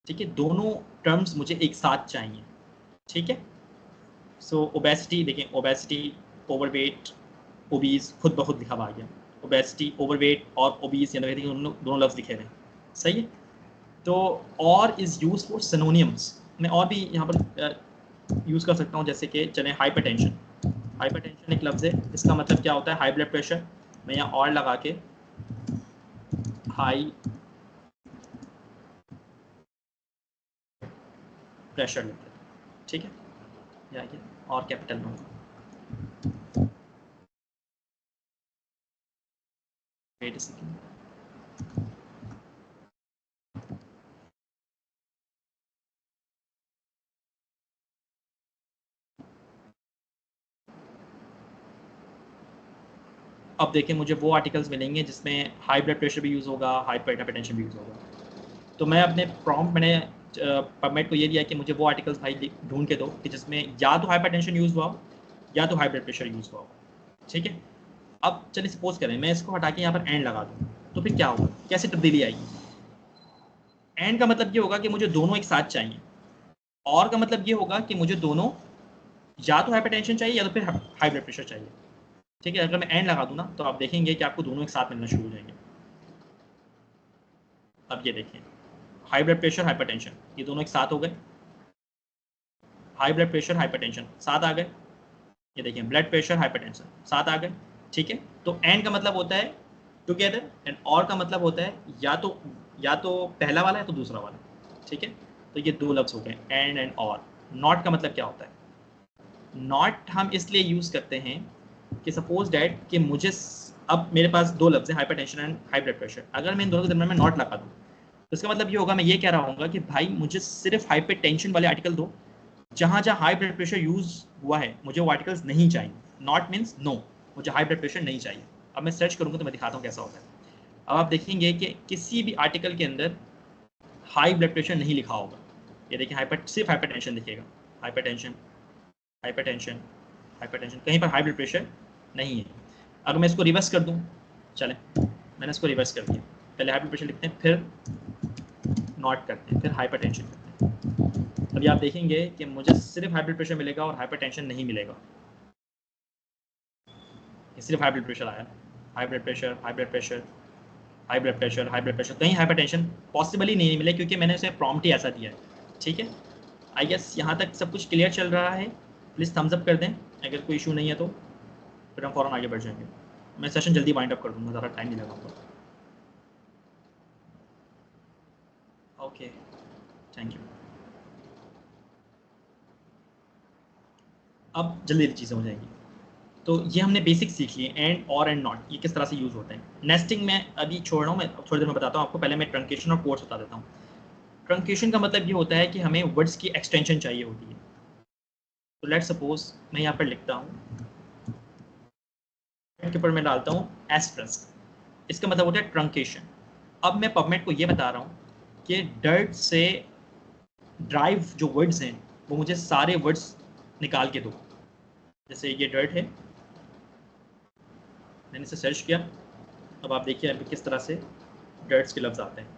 ठीक है, दोनों टर्म्स मुझे एक साथ चाहिए। ठीक है, सो ओबेसिटी देखें, ओबेसिटी, ओवरवेट, ओबीज खुद ब खुद लिखा हुआ आ गया। ओबेसिटी, ओवरवेट और ओबीज यानी दोनों लफ्ज़ लिखे हुए हैं। सही है, तो और इज़ यूज फॉर सिनोनियम्स। मैं और भी यहाँ पर यूज़ कर सकता हूँ, जैसे कि चलें हाइपरटेंशन। हाइपरटेंशन एक लफ्ज़ है, इसका मतलब क्या होता है? High blood pressure. मैं यहाँ और लगा के हाई प्रेशर लिख देता हूँ। ठीक है, या ये और कैपिटल में होगा। वेट अ सेकंड, अब देखिए मुझे वो आर्टिकल्स मिलेंगे जिसमें हाई ब्लड प्रेशर भी यूज़ होगा, हाइपरटेंशन भी यूज़ होगा। तो मैं अपने प्रॉम्प्ट मैंने पबमेट को ये दिया कि मुझे वो आर्टिकल्स भाई ढूंढ के दो कि जिसमें या तो हाइपरटेंशन यूज़ हुआ हो या तो हाई ब्लड प्रेशर यूज़ हुआ हो। ठीक है, अब चलिए सपोज करें मैं इसको हटा के यहाँ पर एंड लगा दूँ, तो फिर क्या होगा, कैसे तब्दीली आएगी? एंड का मतलब ये होगा कि मुझे दोनों एक साथ चाहिए, और का मतलब ये होगा कि मुझे दोनों या तो हाइपरटेंशन चाहिए या तो फिर हाई ब्लड प्रेशर चाहिए। ठीक है, अगर मैं एंड लगा दूँ ना तो आप देखेंगे कि आपको दोनों एक साथ मिलना शुरू हो जाएंगे। अब ये देखें, हाई ब्लड प्रेशर, हाइपरटेंशन, ये दोनों एक साथ हो गए। हाई ब्लड प्रेशर, हाइपरटेंशन साथ आ गए। ये देखिए ब्लड प्रेशर, हाइपरटेंशन साथ आ गए। ठीक है, तो एंड का मतलब होता है टुगेदर, एंड और का मतलब होता है या तो पहला वाला है तो दूसरा वाला। ठीक है, तो ये दो लफ्ज़ हो गए, एंड और। नॉट का मतलब क्या होता है? नॉट हम इसलिए यूज़ करते हैं कि सपोज डैट कि मुझे अब मेरे पास दो लफ्ज़ हैं, hypertension and high blood pressure. अगर मैं इन दोनों के दरम्यान में नॉट लगा दूँ तो इसका मतलब ये होगा, मैं ये कह रहा हूँ कि भाई मुझे सिर्फ हाइपरटेंशन वाले आर्टिकल दो, जहाँ जहाँ हाई ब्लड प्रेशर यूज़ हुआ है मुझे वो आर्टिकल्स नहीं चाहिए। नॉट मीन्स नो, मुझे हाई ब्लड प्रेशर नहीं चाहिए। अब मैं सर्च करूँगा तो मैं दिखाता हूँ कैसा होता है। अब आप देखेंगे कि किसी भी आर्टिकल के अंदर हाई ब्लड प्रेशर नहीं लिखा होगा। ये देखिए सिर्फ हाइपरटेंशन दिखेगा, हाइपरटेंशन, हाइपरटेंशन, हाइपरटेंशन, कहीं पर हाई ब्लड प्रेशर नहीं है। अगर मैं इसको रिवर्स कर दूँ, चलें मैंने इसको रिवर्स कर दिया, पहले हाई ब्लड प्रेशर लिखते हैं, फिर नॉट करते हैं, फिर हाइपरटेंशन करते हैं। अभी आप देखेंगे कि मुझे सिर्फ हाई ब्लड प्रेशर मिलेगा और हाइपरटेंशन नहीं मिलेगा। सिर्फ हाई ब्लड प्रेशर आया, high blood pressure, high blood pressure, high blood pressure, high blood pressure, कहीं हाइपरटेंशन पॉसिबल ही नहीं मिले, क्योंकि मैंने उसे प्रॉम्प्ट ही ऐसा दिया है। ठीक है, आई गेस यहाँ तक सब कुछ क्लियर चल रहा है। प्लीज़ थम्स अप कर दें अगर कोई इशू नहीं है तो, फिर हम फ़ौरन आगे बढ़ जाएंगे। मैं सेशन जल्दी वाइंड अप कर दूँगा, ज़्यादा टाइम नहीं लगाऊंगा। Okay, thank you. अब जल्दी जल्दी चीज़ें हो जाएंगी। तो ये हमने बेसिक सीख लिए, एंड और एंड नॉट ये किस तरह से यूज़ होते हैं। नेस्टिंग में अभी छोड़ रहा हूँ, मैं थोड़ी देर में बताता हूँ आपको। पहले मैं ट्रंकेशन और कोट्स बता देता हूँ। ट्रंकेशन का मतलब ये होता है कि हमें वर्ड्स की एक्सटेंशन चाहिए होती है। तो लेट्स सपोज मैं यहाँ पर लिखता हूँ, के ऊपर मैं डालता हूँ एस्ट्रिस्क, इसका मतलब होता है ट्रंकेशन। अब मैं पबमेट को ये बता रहा हूँ कि डर्ट से ड्राइव जो वर्ड्स हैं वो मुझे सारे वर्ड्स निकाल के दो। जैसे ये डर्ट है, मैंने इसे सर्च किया, अब आप देखिए अभी किस तरह से डर्ट्स के लफ्ज़ आते हैं।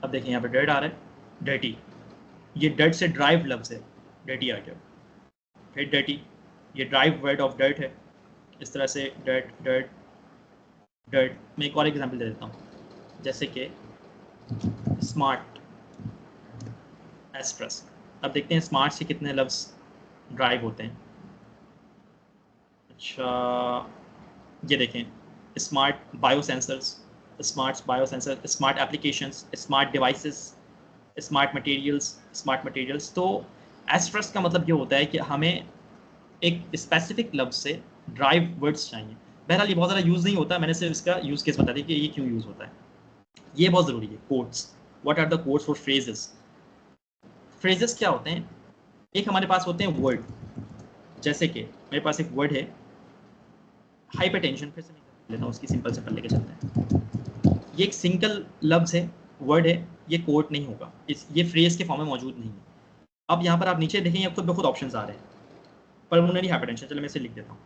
अब देखिए यहाँ पे डर्ट आ रहा है, डर्टी, ये डर्ट से ड्राइव लफ्ज़ है, डर्टी आ गया। फिर डर्टी, ये ड्राइव वर्ड ऑफ डर्ट है। इस तरह से डर्ट, डर्ट, डर्ट। मैं एक और एग्जांपल दे देता हूँ, जैसे कि स्मार्ट, एस्ट्रस। अब देखते हैं स्मार्ट से कितने लफ्ज़ ड्राइव होते हैं। अच्छा, ये देखें, smart bio sensors, smart bio sensor, smart applications, smart devices, smart materials, smart materials. तो एस्ट्रस का मतलब ये होता है कि हमें एक स्पेसिफिक लफ्ज़ से ड्राइव वर्ड्स चाहिए। बहरहाल ये बहुत ज़्यादा यूज़ नहीं होता, मैंने सिर्फ इसका यूज़ केस बता दिया कि ये क्यों यूज़ होता है। ये बहुत ज़रूरी है। Quotes, what are the quotes for phrases? Phrases क्या होते हैं? एक हमारे पास होते हैं वर्ड, जैसे कि मेरे पास एक वर्ड है हाइपरटेंशन, फिर से मैं लेता हूँ उसकी सिंपल सिंपल लेके चलते हैं। ये एक सिंगल लफ्ज़ है, वर्ड है, ये कोट नहीं होगा, ये फ्रेज के फॉर्म में मौजूद नहीं है। अब यहाँ पर आप नीचे देखेंगे खुद ब खुद ऑप्शन आ रहे हैं, पल्मोनरी हाइपरटेंशन, चलो मैं इसे लिख देता हूँ।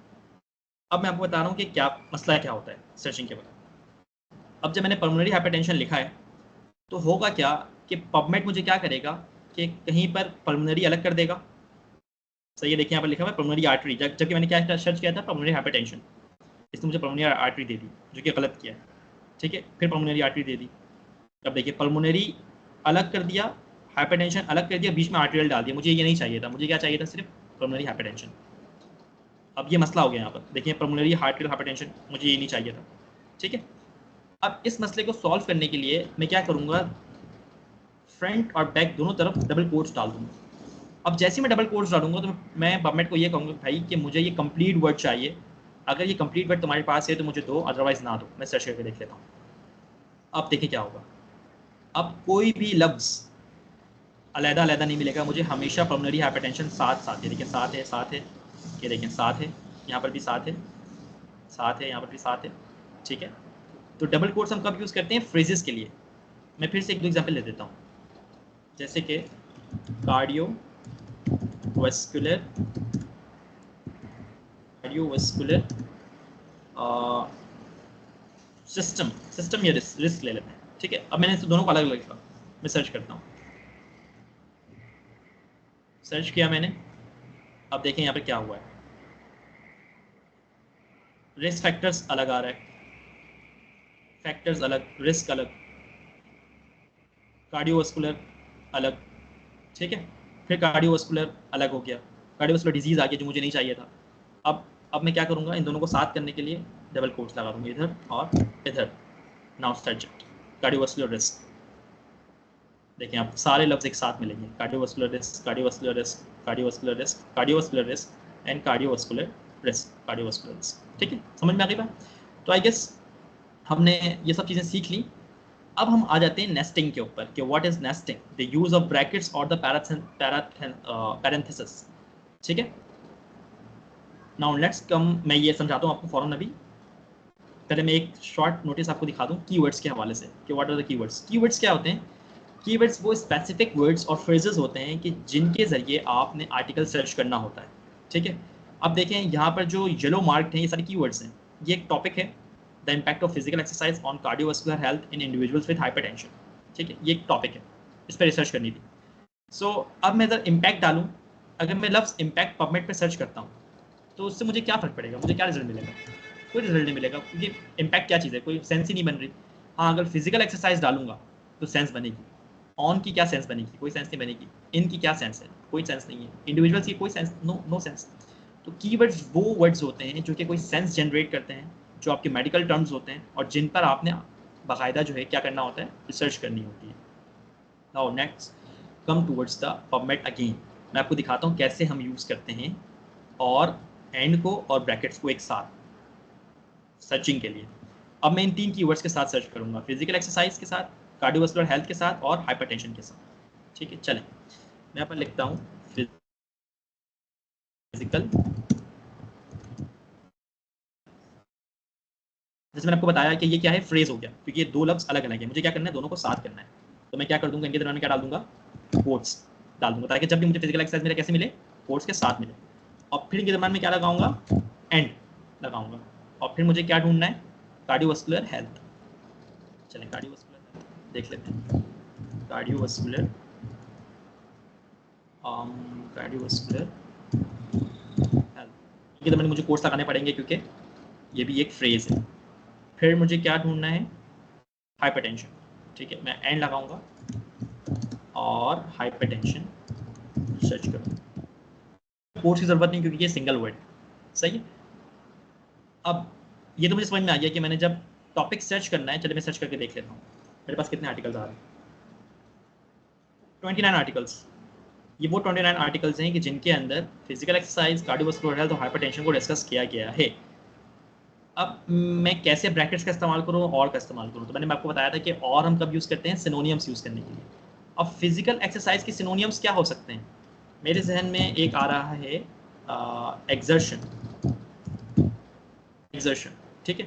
अब मैं आपको बता रहा हूँ कि क्या मसला क्या होता है सर्चिंग के बाद। अब जब मैंने पल्मोनरी हाइपरटेंशन लिखा है तो होगा क्या कि पबमेट मुझे क्या करेगा कि कहीं पर पल्मोनरी अलग कर देगा। सही है, देखिए यहाँ पर लिखा हुआ है पल्मोनरी आर्टरी, जबकि मैंने क्या सर्च किया था, पल्मोनरी हाइपरटेंशन, इसने मुझे पल्मोनरी आर्टरी दे दी जो कि गलत किया है। ठीक है, फिर पल्मोनरी आर्टरी दे दी। अब देखिए पल्मोनरी अलग कर दिया, हाइपरटेंशन अलग कर दिया, बीच में आर्टेरियल डाल दिया। मुझे ये नहीं चाहिए था, मुझे क्या चाहिए था, सिर्फ पल्मोनरी हाइपरटेंशन। अब ये मसला हो गया यहाँ पर, देखिए पल्मोनरी आर्टेरियल हाइपरटेंशन मुझे ये नहीं चाहिए था। ठीक है, अब इस मसले को सॉल्व करने के लिए मैं क्या करूँगा, फ्रंट और बैक दोनों तरफ डबल कोट्स डाल दूँगा। अब जैसे मैं डबल कोट्स डालूंगा तो मैं पबमेट को ये कहूँगा भाई कि मुझे ये कंप्लीट वर्ड चाहिए, अगर ये कंप्लीट वर्ड तुम्हारे पास है तो मुझे दो, अदरवाइज ना दो। मैं सर्च करके देख लेता हूँ। अब देखिए क्या होगा, अब कोई भी लफ्ज़ अलहदा अलहदा नहीं मिलेगा मुझे, हमेशा पल्मोनरी हाइपरटेंशन साथ साथ है। देखिए साथ है, साथ है, ये देखिए साथ है, यहाँ पर भी साथ है, साथ है, यहाँ पर भी साथ है। ठीक है, तो डबल कोट्स हम कब यूज़ करते हैं, फ्रेजेस के लिए। मैं फिर से एक दो एग्जाम्पल ले देता हूँ, जैसे कि कार्डियोवैस्कुलर सिस्टम या रिस्क ले लेते हैं। ठीक है, अब मैंने इस दोनों को अलग अलग लिखा, मैं सर्च करता हूँ, सर्च किया मैंने। अब देखें यहाँ पे क्या हुआ है, रिस्क फैक्टर्स अलग आ रहा है, फैक्टर्स अलग, रिस्क अलग, कार्डियोवास्कुलर अलग। ठीक है, फिर कार्डियोवास्कुलर अलग हो गया, कार्डियोवास्कुलर डिजीज़ आ गया जो मुझे नहीं चाहिए था। अब मैं क्या करूँगा, इन दोनों को साथ करने के लिए डबल कोट्स लगा दूँगा इधर और इधर। नाउ सर्च कार्डियोवास्कुलर रिस्क, देखिए आप सारे लफ्ज़ एक साथ मिलेंगे, cardiovascular risk, cardiovascular risk, cardiovascular risk, cardiovascular risk and cardiovascular risk, cardiovascular risk. ठीक है, समझ में आ गई बात। तो आई गेस हमने ये सब चीज़ें सीख ली। अब हम आ जाते हैं नेस्टिंग के ऊपर कि what is nesting, the use of brackets और द पैरेंथेसिस। ठीक है, नाउ लेट्स कम, मैं ये समझाता हूँ आपको फौरन। अभी पहले मैं एक शॉर्ट नोटिस आपको दिखा दूँ कीवर्ड्स के हवाले से कि what are the keywords. Keywords क्या होते हैं, कीवर्ड्स वो स्पेसिफिक वर्ड्स और फ्रेजेस होते हैं कि जिनके ज़रिए आपने आर्टिकल सर्च करना होता है। ठीक है, अब देखें यहाँ पर जो येलो मार्क्ड हैं ये सारे कीवर्ड्स हैं। ये एक टॉपिक है, the impact of physical exercise on cardiovascular health in individuals with hypertension. ठीक है, ये एक टॉपिक है, इस पर रिसर्च करनी थी। सो अब मैं अगर इम्पैक्ट डालूँ, अगर मैं लफ्ज़ इम्पैक्ट पबमेट पर सर्च करता हूँ तो उससे मुझे क्या फ़र्क पड़ेगा, मुझे क्या रिजल्ट मिलेगा, कोई रिजल्ट नहीं मिलेगा, क्योंकि इम्पैक्ट क्या चीज़ है, कोई सेंस ही नहीं बन रही। हाँ, अगर फिजिकल एक्सरसाइज डालूंगा तो सेंस बनेगी, ऑन की क्या सेंस बनेगी, कोई सेंस नहीं बनेगी। इन की क्या सेंस है, कोई सेंस नहीं है। इंडिविजुअल्स की कोई सेंस, नो सेंस। तो कीवर्ड्स वो वर्ड्स होते हैं जो कि कोई सेंस जनरेट करते हैं, जो आपके मेडिकल टर्म्स होते हैं और जिन पर आपने बाकायदा जो है क्या करना होता है, रिसर्च करनी होती है। Now next come towards the PubMed again. मैं आपको दिखाता हूँ कैसे हम यूज़ करते हैं और एंड को और ब्रैकेट्स को एक साथ सर्चिंग के लिए। अब मैं इन तीन कीवर्ड्स के साथ सर्च करूंगा, फिजिकल एक्सरसाइज के साथ, कार्डियोवास्कुलर हेल्थ के साथ और हाइपरटेंशन के साथ। ठीक है, चलें मैं यहाँ पर लिखता हूँ फिजिकल, जैसे मैंने आपको बताया कि ये क्या है, फ्रेज हो गया, क्योंकि ये दो लफ्ज़ अलग अलग है, मुझे क्या करना है, दोनों को साथ करना है। तो मैं क्या कर दूंगा, इनके दरमियान क्या डाल दूंगा, कोट्स डाल दूंगा, ताकि जब भी मुझे फिजिकल एक्सरसाइज मेरे कैसे मिले, कोट्स के साथ मिले। और फिर इनके दरमियान में क्या लगाऊंगा, एंड लगाऊंगा। और फिर मुझे क्या ढूंढना है, कार्डियोवास्कुलर हेल्थ। चलें कार्डियोवास्कुलर हेल्थ देख लेते हैं, कार्डियोवास्कुलर कार्डियोवास्कुलर हेल्थ। इनके दरमियान मुझे कोट्स लगाने पड़ेंगे क्योंकि ये भी एक फ्रेज है। फिर मुझे क्या ढूंढना है, हाइपरटेंशन। ठीक है, मैं एंड लगाऊंगा और हाइपरटेंशन सर्च करूँगा। कोर्स की ज़रूरत नहीं क्योंकि ये सिंगल वर्ड सही है। अब ये तो मुझे समझ में आ गया कि मैंने जब टॉपिक सर्च करना है, चलिए मैं सर्च करके देख लेता हूँ मेरे पास कितने आर्टिकल्स आ रहे हैं। 29 आर्टिकल्स। ये वो 29 आर्टिकल्स हैं कि जिनके अंदर फिजिकल एक्सरसाइज, कार्डियोवास्कुलर हेल्थ और हाइपरटेंशन को डिस्कस किया गया है। अब मैं कैसे ब्रैकेट्स का इस्तेमाल करूँ और का इस्तेमाल करूँ, तो मैंने आपको बताया था कि और हम कब यूज़ करते हैं, सिनोनियम्स यूज़ करने के लिए। अब फिजिकल एक्सरसाइज के सिनोनियम्स क्या हो सकते हैं, मेरे जहन में एक आ रहा है एक्सर्शन। ठीक है,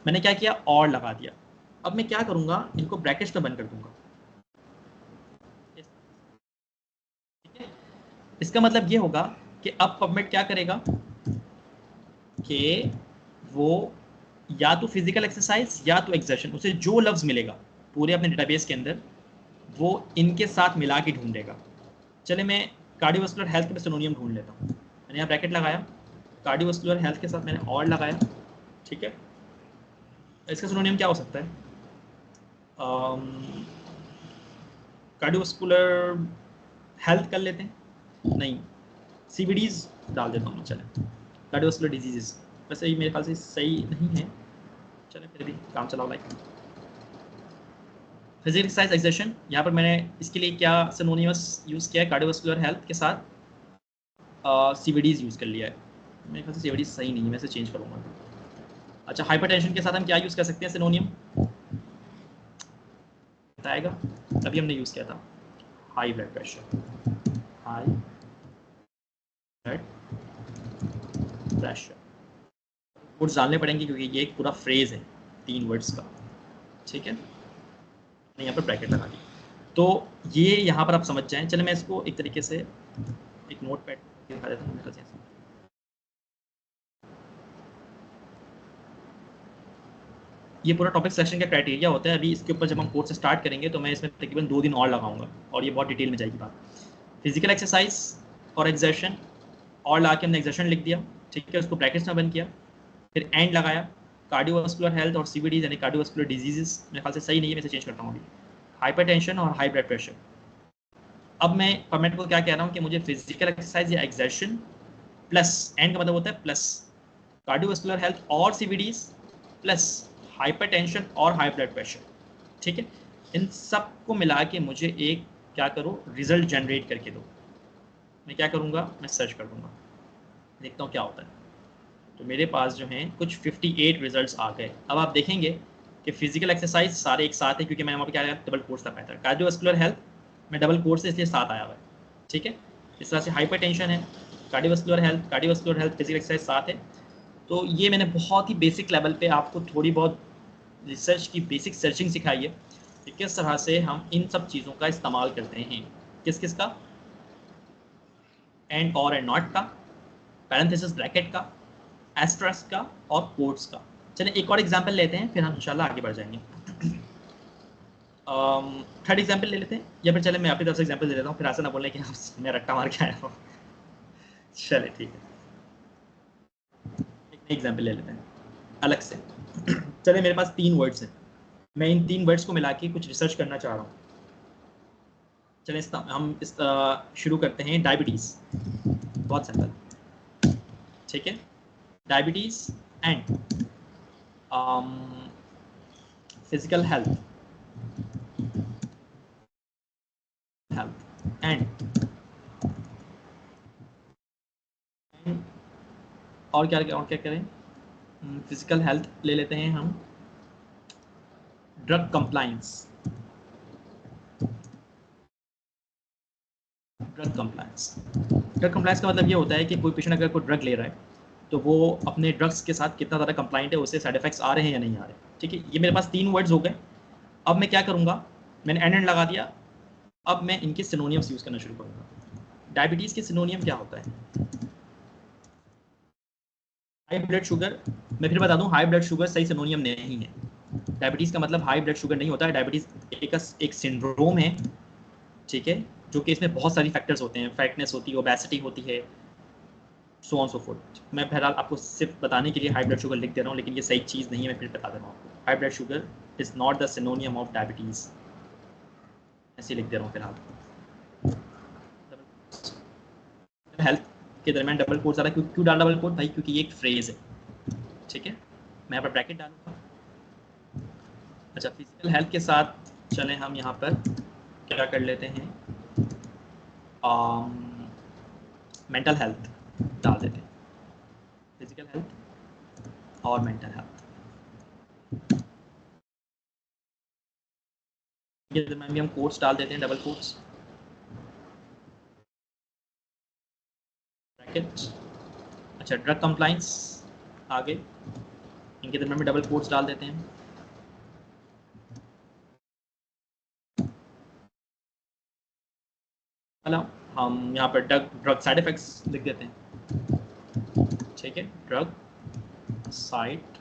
मैंने क्या किया, और लगा दिया। अब मैं क्या करूँगा, इनको ब्रैकेट्स में बंद कर दूंगा। ठीक है, इसका मतलब ये होगा कि अब पबमेट क्या करेगा कि वो या तो फिजिकल एक्सरसाइज या तो एक्सर्शन, उसे जो लफ्ज़ मिलेगा पूरे अपने डेटाबेस के अंदर वो इनके साथ मिला के ढूंढेगा। चले मैं कार्डियोवास्कुलर हेल्थ के सिनोनियम ढूंढ लेता हूँ। मैंने यहाँ ब्रैकेट लगाया, कार्डियोवास्कुलर हेल्थ के साथ मैंने और लगाया, ठीक है। इसका सिनोनियम क्या हो सकता है? कार्डियोवास्कुलर हेल्थ कर लेते हैं, नहीं सीवीडीज डाल देता हूँ। चले कार्डियोवास्कुलर डिजीजेस, वैसे ही मेरे ख्याल से सही नहीं है, चले फिर भी काम चलाओ। लाइक फिजिकल एक्सरसाइज एक्सर्शन, यहाँ पर मैंने इसके लिए क्या सिनोनिमस यूज़ किया है? कार्डियोवास्कुलर हेल्थ के साथ सीवीडीज यूज़ कर लिया है। मेरे ख्याल से सीवीडीज सही नहीं है, मैं इसे चेंज करूँगा। अच्छा, हाइपरटेंशन के साथ हम क्या यूज़ कर सकते हैं सिनोनियम? बताएगा, तभी हमने यूज़ किया था high blood pressure, high blood pressure. Words डालने पड़ेंगे क्योंकि ये एक पूरा फ्रेज है 3 वर्ड्स का, ठीक है। मैंने यहाँ पर ब्रैकेट लगा दी, तो ये यहाँ पर आप समझ जाएं। चले मैं इसको एक तरीके से एक नोट पैड दिखा देता हूँ। ये पूरा टॉपिक सेक्शन का क्राइटेरिया होता है। अभी इसके ऊपर जब हम कोर्स स्टार्ट करेंगे तो मैं इसमें तकरीबन 2 दिन और लगाऊंगा और ये बहुत डिटेल में जाएगी बात। फिजिकल एक्सरसाइज और एक्सर्शन और ला के हमने एक्सर्शन लिख दिया, ठीक है, उसको ब्रैकेट्स में बंद किया, फिर एंड लगाया कार्डियोवास्कुलर हेल्थ और सीवीडीज यानी कार्डियोवास्कुलर डिजीजेस। मेरे ख्याल से सही नहीं है, मैं इसे चेंज करता हूँ अभी, हाइपरटेंशन और हाई ब्लड प्रेशर। अब मैं फॉर्मेट को क्या कह रहा हूँ कि मुझे फिजिकल एक्सरसाइज या एक्सर्शन प्लस एंड का मतलब होता है प्लस कार्डियोवास्कुलर हेल्थ और सीवीडीज प्लस हाइपरटेंशन और हाई ब्लड प्रेशर, ठीक है। इन सब को मिला के मुझे एक क्या करो, रिजल्ट जनरेट करके दो। मैं क्या करूँगा, मैं सर्च कर दूँगा, देखता हूँ क्या होता है। तो मेरे पास जो हैं कुछ 58 रिजल्ट्स आ गए। अब आप देखेंगे कि फिजिकल एक्सरसाइज सारे एक साथ है क्योंकि मैंने वहाँ पर क्या डबल कोर्स लगाया था। कार्डियोवास्कुलर हेल्थ में डबल कोर्स है इसलिए साथ आया हुआ है, ठीक है। इस तरह से हाइपरटेंशन है, कार्डियोवास्कुलर हेल्थ फिजिकल एक्सरसाइज साथ है। तो ये मैंने बहुत ही बेसिक लेवल पे आपको थोड़ी बहुत रिसर्च की बेसिक सर्चिंग सिखाई है कि किस तरह से हम इन सब चीज़ों का इस्तेमाल करते हैं। किस किस का? एंड और एंड नॉट का, पैरेंथेसिस ब्रैकेट का, एस्ट्रेस का और कोट्स का। चलिए एक और एग्जांपल लेते हैं, फिर हम इंशाल्लाह आगे बढ़ जाएंगे। थर्ड एग्जांपल ले लेते हैं, या फिर चले मैं अपनी तरफ से एग्जांपल दे देता हूँ, फिर ऐसा ना बोलने कि मैं रट्टा मार के आया हूँ। चलिए ठीक है, एक नई एग्जांपल ले लेते हैं अलग से। चलिए मेरे पास 3 वर्ड्स हैं, मैं इन 3 वर्ड्स को मिला के कुछ रिसर्च करना चाह रहा हूँ। चलिए हम इस शुरू करते हैं। डायबिटीज़, बहुत सिंपल, ठीक है। Diabetes and physical health and और क्या करें, फिजिकल हेल्थ ले लेते हैं हम, ड्रग कंप्लायंस। ड्रग कंप्लायंस का मतलब ये होता है कि कोई पेशेंट अगर कोई ड्रग ले रहा है तो वो अपने ड्रग्स के साथ कितना ज़्यादा कंप्लाइंट है, उससे साइड इफेक्ट्स आ रहे हैं या नहीं आ रहे, ठीक है। ये मेरे पास 3 वर्ड्स हो गए। अब मैं क्या करूँगा, मैंने एंड लगा दिया, अब मैं इनके सिनोनियम्स यूज़ करना शुरू करूँगा। डायबिटीज़ के सिनोनियम क्या होता है? High blood sugar. मैं फिर बता दूं, हाई ब्लड शुगर सही सिनोनियम नहीं है। डायबिटीज़ का मतलब हाई ब्लड शुगर नहीं होता है। डायबिटीज़ एक सिंड्रोम है, ठीक है, जो कि इसमें बहुत सारी फैक्टर्स होते हैं, फैटनेस होती है, ओबेसिटी होती है, सो ऑन सो फोर्थ। मैं बहरहाल आपको सिर्फ बताने के लिए हाई ब्लड शुगर लिख दे रहा हूँ, लेकिन ये सही चीज़ नहीं है, मैं फिर बता दे रहा हूँ आपको। High blood sugar is not the सिनोनियम of diabetes, ऐसे लिख दे रहा हूँ फिलहाल। हेल्थ के दरमियान डबल कोट ज़्यादा क्यों डाल डबल कोट भाई? क्योंकि ये एक फ्रेज़ है, ठीक है। मैं यहाँ पर ब्रैकेट डालूंगा। अच्छा, फिजिकल हेल्थ के साथ चलें हम यहाँ पर क्या कर लेते हैं, मेंटल हेल्थ डाल देते हैं, फिजिकल हेल्थ और मेंटल हेल्थ। ये दरमियान भी हम कोट्स डाल देते हैं, डबल कोट्स, ब्रैकेट। अच्छा, ड्रग कंप्लाइंस आगे, इनके दरमियान में डबल कोट्स डाल देते हैं। मतलब हम यहाँ पर ड्रग साइड इफेक्ट्स लिख देते हैं, ठीक है, ड्रग साइड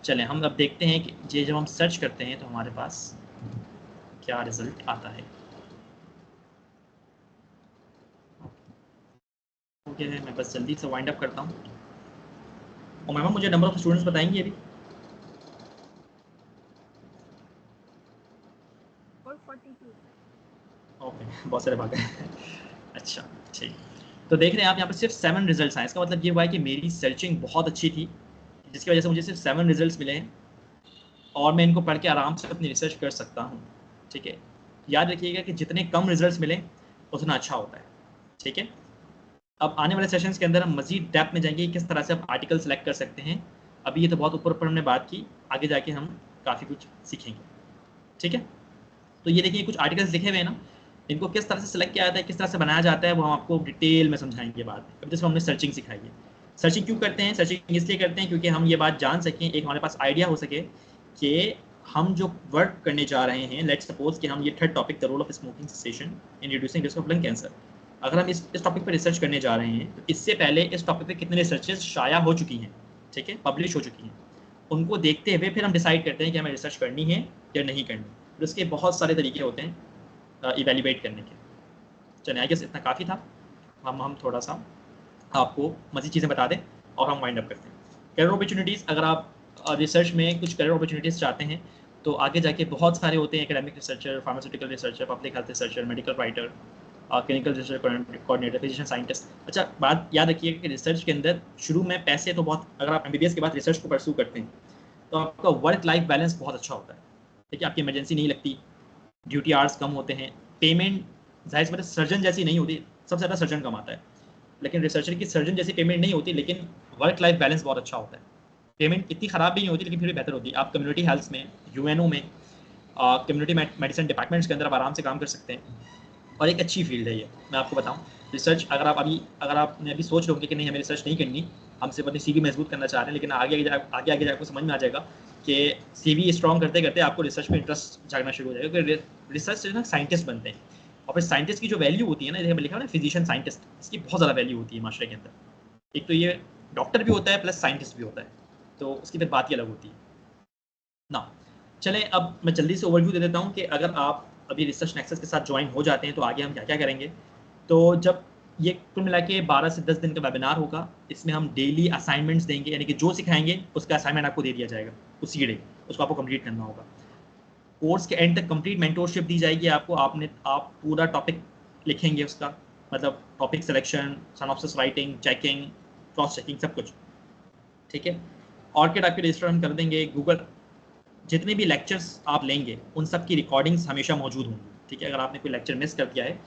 चलें हम अब देखते हैं कि ये जब हम सर्च करते हैं तो हमारे पास क्या रिजल्ट आता है। ओके है, मैं बस जल्दी से वाइंड अप करता हूँ। और मैम मुझे नंबर ऑफ स्टूडेंट्स बताएंगे अभी? 442। ओके, बहुत सारे भाग हैं। अच्छा ठीक, तो देख रहे हैं आप यहाँ पर सिर्फ 7 रिजल्ट्स आए। इसका मतलब ये हुआ है कि मेरी सर्चिंग बहुत अच्छी थी, जिसकी वजह से मुझे सिर्फ 7 रिजल्ट्स मिले हैं और मैं इनको पढ़ के आराम से अपनी रिसर्च कर सकता हूँ। ठीक है, याद रखिएगा कि जितने कम रिजल्ट्स मिलें उतना अच्छा होता है। ठीक है, अब आने वाले सेशंस के अंदर हम मजीद डेप्थ में जाएंगे किस तरह से आप आर्टिकल सेलेक्ट कर सकते हैं। अभी ये तो बहुत ऊपर ऊपर हमने बात की, आगे जाके हम काफ़ी कुछ सीखेंगे। ठीक है, तो ये देखिए कुछ आर्टिकल्स लिखे हुए हैं ना, इनको किस तरह से सेलेक्ट किया जाता है, किस तरह से बनाया जाता है, वो हम आपको डिटेल में समझाएंगे बाद में। अब जैसे हमने सर्चिंग सिखाई है, सर्चिंग क्यों करते हैं, सर्चिंग इसलिए करते हैं क्योंकि हम ये बात जान सकें, एक हमारे पास आइडिया हो सके कि हम जो वर्क करने जा रहे हैं, लेट्स सपोज कि हम ये third topic the role of smoking cessation in reducing risk of lung cancer, अगर हम इस टॉपिक पर रिसर्च करने जा रहे हैं तो इससे पहले इस टॉपिक पे कितने रिसर्चेस शाया हो चुकी हैं, ठीक है, पब्लिश हो चुकी हैं, उनको देखते हुए फिर हम डिसाइड करते हैं कि हमें रिसर्च करनी है या नहीं करनी। फिर उसके बहुत सारे तरीके होते हैं इवेल्युएट करने के। चलिए आई गेस इतना काफ़ी था। हम थोड़ा सा आपको मज़ीद चीज़ें बता दें और हम वाइंड अप करते हैं। करियर अपॉर्चुनिटीज़, अगर आप रिसर्च में कुछ करियर अपॉर्चुनिटीज़ चाहते हैं तो आगे जाके बहुत सारे होते हैं, academic researcher, pharmaceutical researcher, public health researcher, medical writer, clinical research coordinator, physician scientist. अच्छा बात याद रखिएगा कि रिसर्च के अंदर शुरू में पैसे तो बहुत, अगर आप एमबीबीएस के बाद रिसर्च को परस्यू करते हैं तो आपका वर्क लाइफ बैलेंस बहुत अच्छा होता है। ठीक है, आपकी इमरजेंसी नहीं लगती, ड्यूटी आवर्स कम होते हैं, पेमेंट जाहिर सी बात है सर्जन जैसी नहीं होती, सबसे ज़्यादा सर्जन कमाता है, लेकिन रिसर्चर की सर्जन जैसी पेमेंट नहीं होती, लेकिन वर्क लाइफ बैलेंस बहुत अच्छा होता है। पेमेंट इतनी ख़राब भी नहीं होती लेकिन फिर भी बेहतर होती है। आप कम्युनिटी हेल्थ में, यूएनओ में, कम्युनिटी मेडिसिन डिपार्टमेंट्स के अंदर आप आराम से काम कर सकते हैं और एक अच्छी फील्ड है ये, मैं आपको बताऊं। रिसर्च अगर आपने अभी सोच रहे कि नहीं हमें रिसर्च नहीं करनी, हम सिर्फ अपनी सीवी मजबूत करना चाह रहे हैं, लेकिन आगे जाकर समझ में आ जाएगा कि सीवी स्ट्रॉन्ग करते करते आपको रिसर्च में इंटरेस्ट जागना शुरू हो जाएगा, क्योंकि रिसर्च से ना साइंटिस्ट बनते हैं और फिर साइंटिस्ट की जो वैल्यू होती है ना, जैसे लिखा है ना फिजिशियन साइंटिस्ट, इसकी बहुत ज़्यादा वैल्यू होती है माशरे के अंदर। एक तो ये डॉक्टर भी होता है प्लस साइंटिस्ट भी होता है, तो उसकी फिर बात ही अलग होती है ना। चलें अब मैं जल्दी से ओवरव्यू दे देता हूँ कि अगर आप अभी रिसर्च नेक्सस के साथ ज्वाइन हो जाते हैं तो आगे हम क्या क्या करेंगे। तो जब ये कुल मिला के 12 से 10 दिन का वेबिनार होगा, इसमें हम डेली असाइनमेंट्स देंगे, यानी कि जो सिखाएंगे उसका असाइनमेंट आपको दे दिया जाएगा उसी डे, उसको आपको कंप्लीट करना होगा। कोर्स के एंड तक कंप्लीट मेंटोरशिप दी जाएगी आपको, आप पूरा टॉपिक लिखेंगे उसका, मतलब topic selection, synopsis writing, checking, cross checking, सब कुछ। ठीक है, ऑर्किड आपके रजिस्टर हम कर देंगे। गूगल जितने भी लेक्चर्स आप लेंगे उन सब की रिकॉर्डिंग्स हमेशा मौजूद होंगी। ठीक है, अगर आपने कोई लेक्चर मिस कर दिया है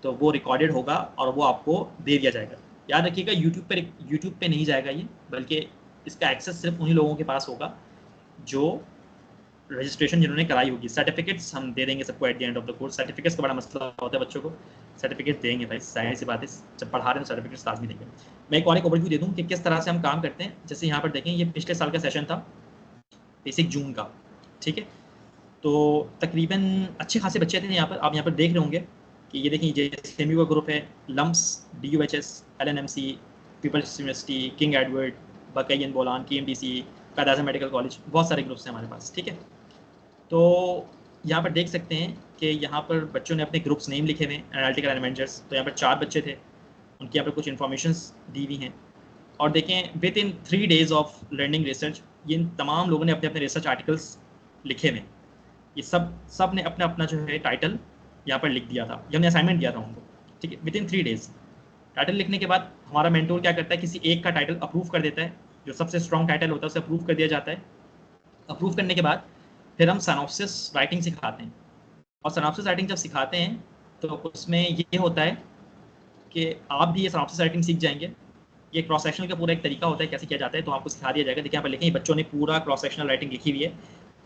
तो वो रिकॉर्डेड होगा और वो आपको दे दिया जाएगा। याद रखिएगा यूट्यूब पे नहीं जाएगा ये, बल्कि इसका एक्सेस सिर्फ उन्हीं लोगों के पास होगा जो रजिस्ट्रेशन जिन्होंने कराई होगी। सर्टिफिकेट्स हम दे देंगे सबको at the end of the course. Certificates का बड़ा मसला होता है बच्चों को, सर्टिफिकेट देंगे भाई, जाहिर सी बात है, जब पढ़ा रहे हैं तो सर्टिफिकेट्स लाजमी देंगे। मैं एक और ओवरव्यू दे दूँ कि किस तरह से हम काम करते हैं। जैसे यहाँ पर देखें, ये पिछले साल का सेशन था, बेसिक जून का। ठीक है, तो तकरीबन अच्छे खासे बच्चे थे यहाँ पर, आप यहाँ पर देख रहे होंगे कि ये देखिए JSMU का ग्रुप है, LUMS, DUHS, LNMC, peoples university, King Edward, Baqai and Bolan, KMDC, Quaid-e-Azam medical college, बहुत सारे ग्रुप्स हैं हमारे पास। ठीक है, तो यहाँ पर देख सकते हैं कि यहाँ पर बच्चों ने अपने ग्रुप्स नेम लिखे हुए हैं, एनालिटिकल एनालिमेंटर्स। तो यहाँ पर 4 बच्चे थे, उनके यहाँ पर कुछ इन्फॉर्मेशंस दी हुई हैं। और देखें with in 3 days of learning research, ये तमाम लोगों ने अपने अपने रिसर्च आर्टिकल्स लिखे हुए। ये सब ने अपना अपना जो है टाइटल यहाँ पर लिख दिया था, ये हमने असाइनमेंट दिया था उनको। ठीक है, विद इन 3 डेज़ टाइटल लिखने के बाद हमारा मेंटोर क्या करता है, किसी एक का टाइटल अप्रूव कर देता है, जो सबसे स्ट्रॉन्ग टाइटल होता है उसे अप्रूव कर दिया जाता है। अप्रूव करने के बाद फिर हम सिनॉप्सिस राइटिंग सिखाते हैं, और सिनॉप्सिस राइटिंग जब सिखाते हैं तो उसमें ये होता है कि आप भी ये सिनॉप्सिस राइटिंग सीख जाएंगे। ये क्रॉस सेक्शनल का पूरा एक तरीका होता है कैसे किया जाता है, तो आपको सिखा दिया जाएगा। देखिए यहाँ पर लिखें, बच्चों ने पूरा क्रॉस सेक्शनल राइटिंग लिखी हुई है।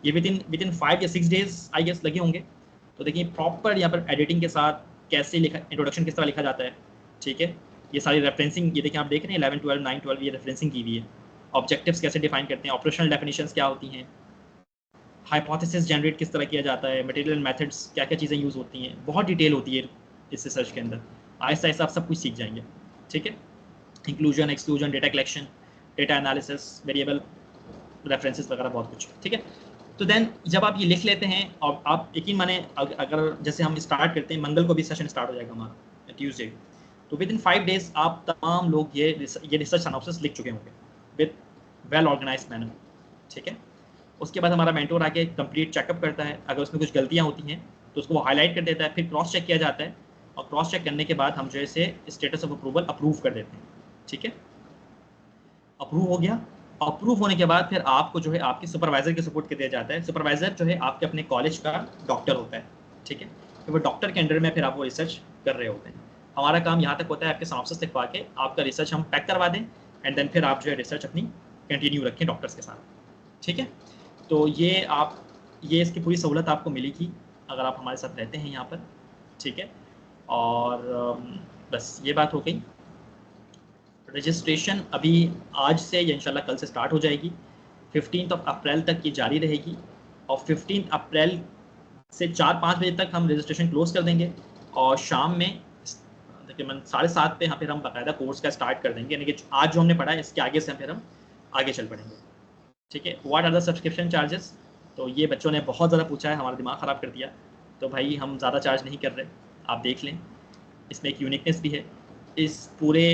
ये विद इन 5 या 6 डेज आई गेस लगे होंगे। तो देखिए प्रॉपर यहाँ पर एडिटिंग के साथ कैसे लिखा, इंट्रोडक्शन किस तरह लिखा जाता है। ठीक है, ये सारी रेफरेंसिंग, ये देखिए आप देख रहे हैं 11, 12, 9, 12 ये रेफरेंसिंग की हुई है। ऑब्जेक्टिव्स कैसे डिफाइन करते हैं, ऑपरेशनल डेफिनेशंस क्या होती हैं, हाइपोथेसिस जनरेट किस तरह किया जाता है, मटेरियल मेथड्स क्या क्या चीज़ें यूज़ होती हैं, बहुत डिटेल होती है इस रिसर्च के अंदर। आहिस्ता आहिस्ता आप सब कुछ सीख जाएंगे। ठीक है, inclusion, exclusion, data collection, data analysis, variable references वगैरह बहुत कुछ, ठीक है। तो देन जब आप ये लिख लेते हैं और आप यकीन माने अगर जैसे हम स्टार्ट करते हैं, मंगल को भी सेशन स्टार्ट हो जाएगा हमारा, ट्यूसडे, तो विद इन 5 डेज आप तमाम लोग ये रिसर्च सिनॉप्सिस लिख चुके होंगे विद वेल ऑर्गेनाइज मैनर, ठीक है। उसके बाद हमारा मेंटोर आके कंप्लीट चेकअप करता है, अगर उसमें कुछ गलतियाँ होती हैं तो उसको वो हाईलाइट कर देता है, फिर क्रॉस चेक किया जाता है और क्रॉस चेक करने के बाद हम जो है इसे स्टेटस ऑफ अप्रूवल अप्रूव कर देते हैं, ठीक है। अप्रूव हो गया, अप्रूव होने के बाद फिर आपको जो है आपके सुपरवाइजर के सपोर्ट के दिया जाता है। सुपरवाइजर जो है आपके अपने कॉलेज का डॉक्टर होता है, ठीक है। तो वो डॉक्टर के अंडर में फिर आप वो रिसर्च कर रहे होते हैं। हमारा काम यहाँ तक होता है आपके सिनॉप्सिस लिखवा के आपका रिसर्च हम पैक करवा दें एंड देन फिर आप जो है रिसर्च अपनी कंटिन्यू रखें डॉक्टर्स के साथ, ठीक है। तो ये इसकी पूरी सहूलत आपको मिलेगी अगर आप हमारे साथ रहते हैं यहाँ पर, ठीक है। और बस ये बात हो गई। रजिस्ट्रेशन अभी आज से या इंशाल्लाह कल से स्टार्ट हो जाएगी, 15 अप्रैल तक ये जारी रहेगी और 15 अप्रैल से 4-5 बजे तक हम रजिस्ट्रेशन क्लोज कर देंगे और शाम में तकरीबन 7:30 पे फिर हम बाकायदा कोर्स का स्टार्ट कर देंगे, यानी कि आज जो हमने पढ़ा है इसके आगे से फिर हम आगे चल पड़ेंगे, ठीक है। What are the subscription charges, तो ये बच्चों ने बहुत ज़्यादा पूछा है, हमारा दिमाग ख़राब कर दिया। तो भाई हम ज़्यादा चार्ज नहीं कर रहे, आप देख लें, इसमें एक यूनिकनेस भी है। इस पूरे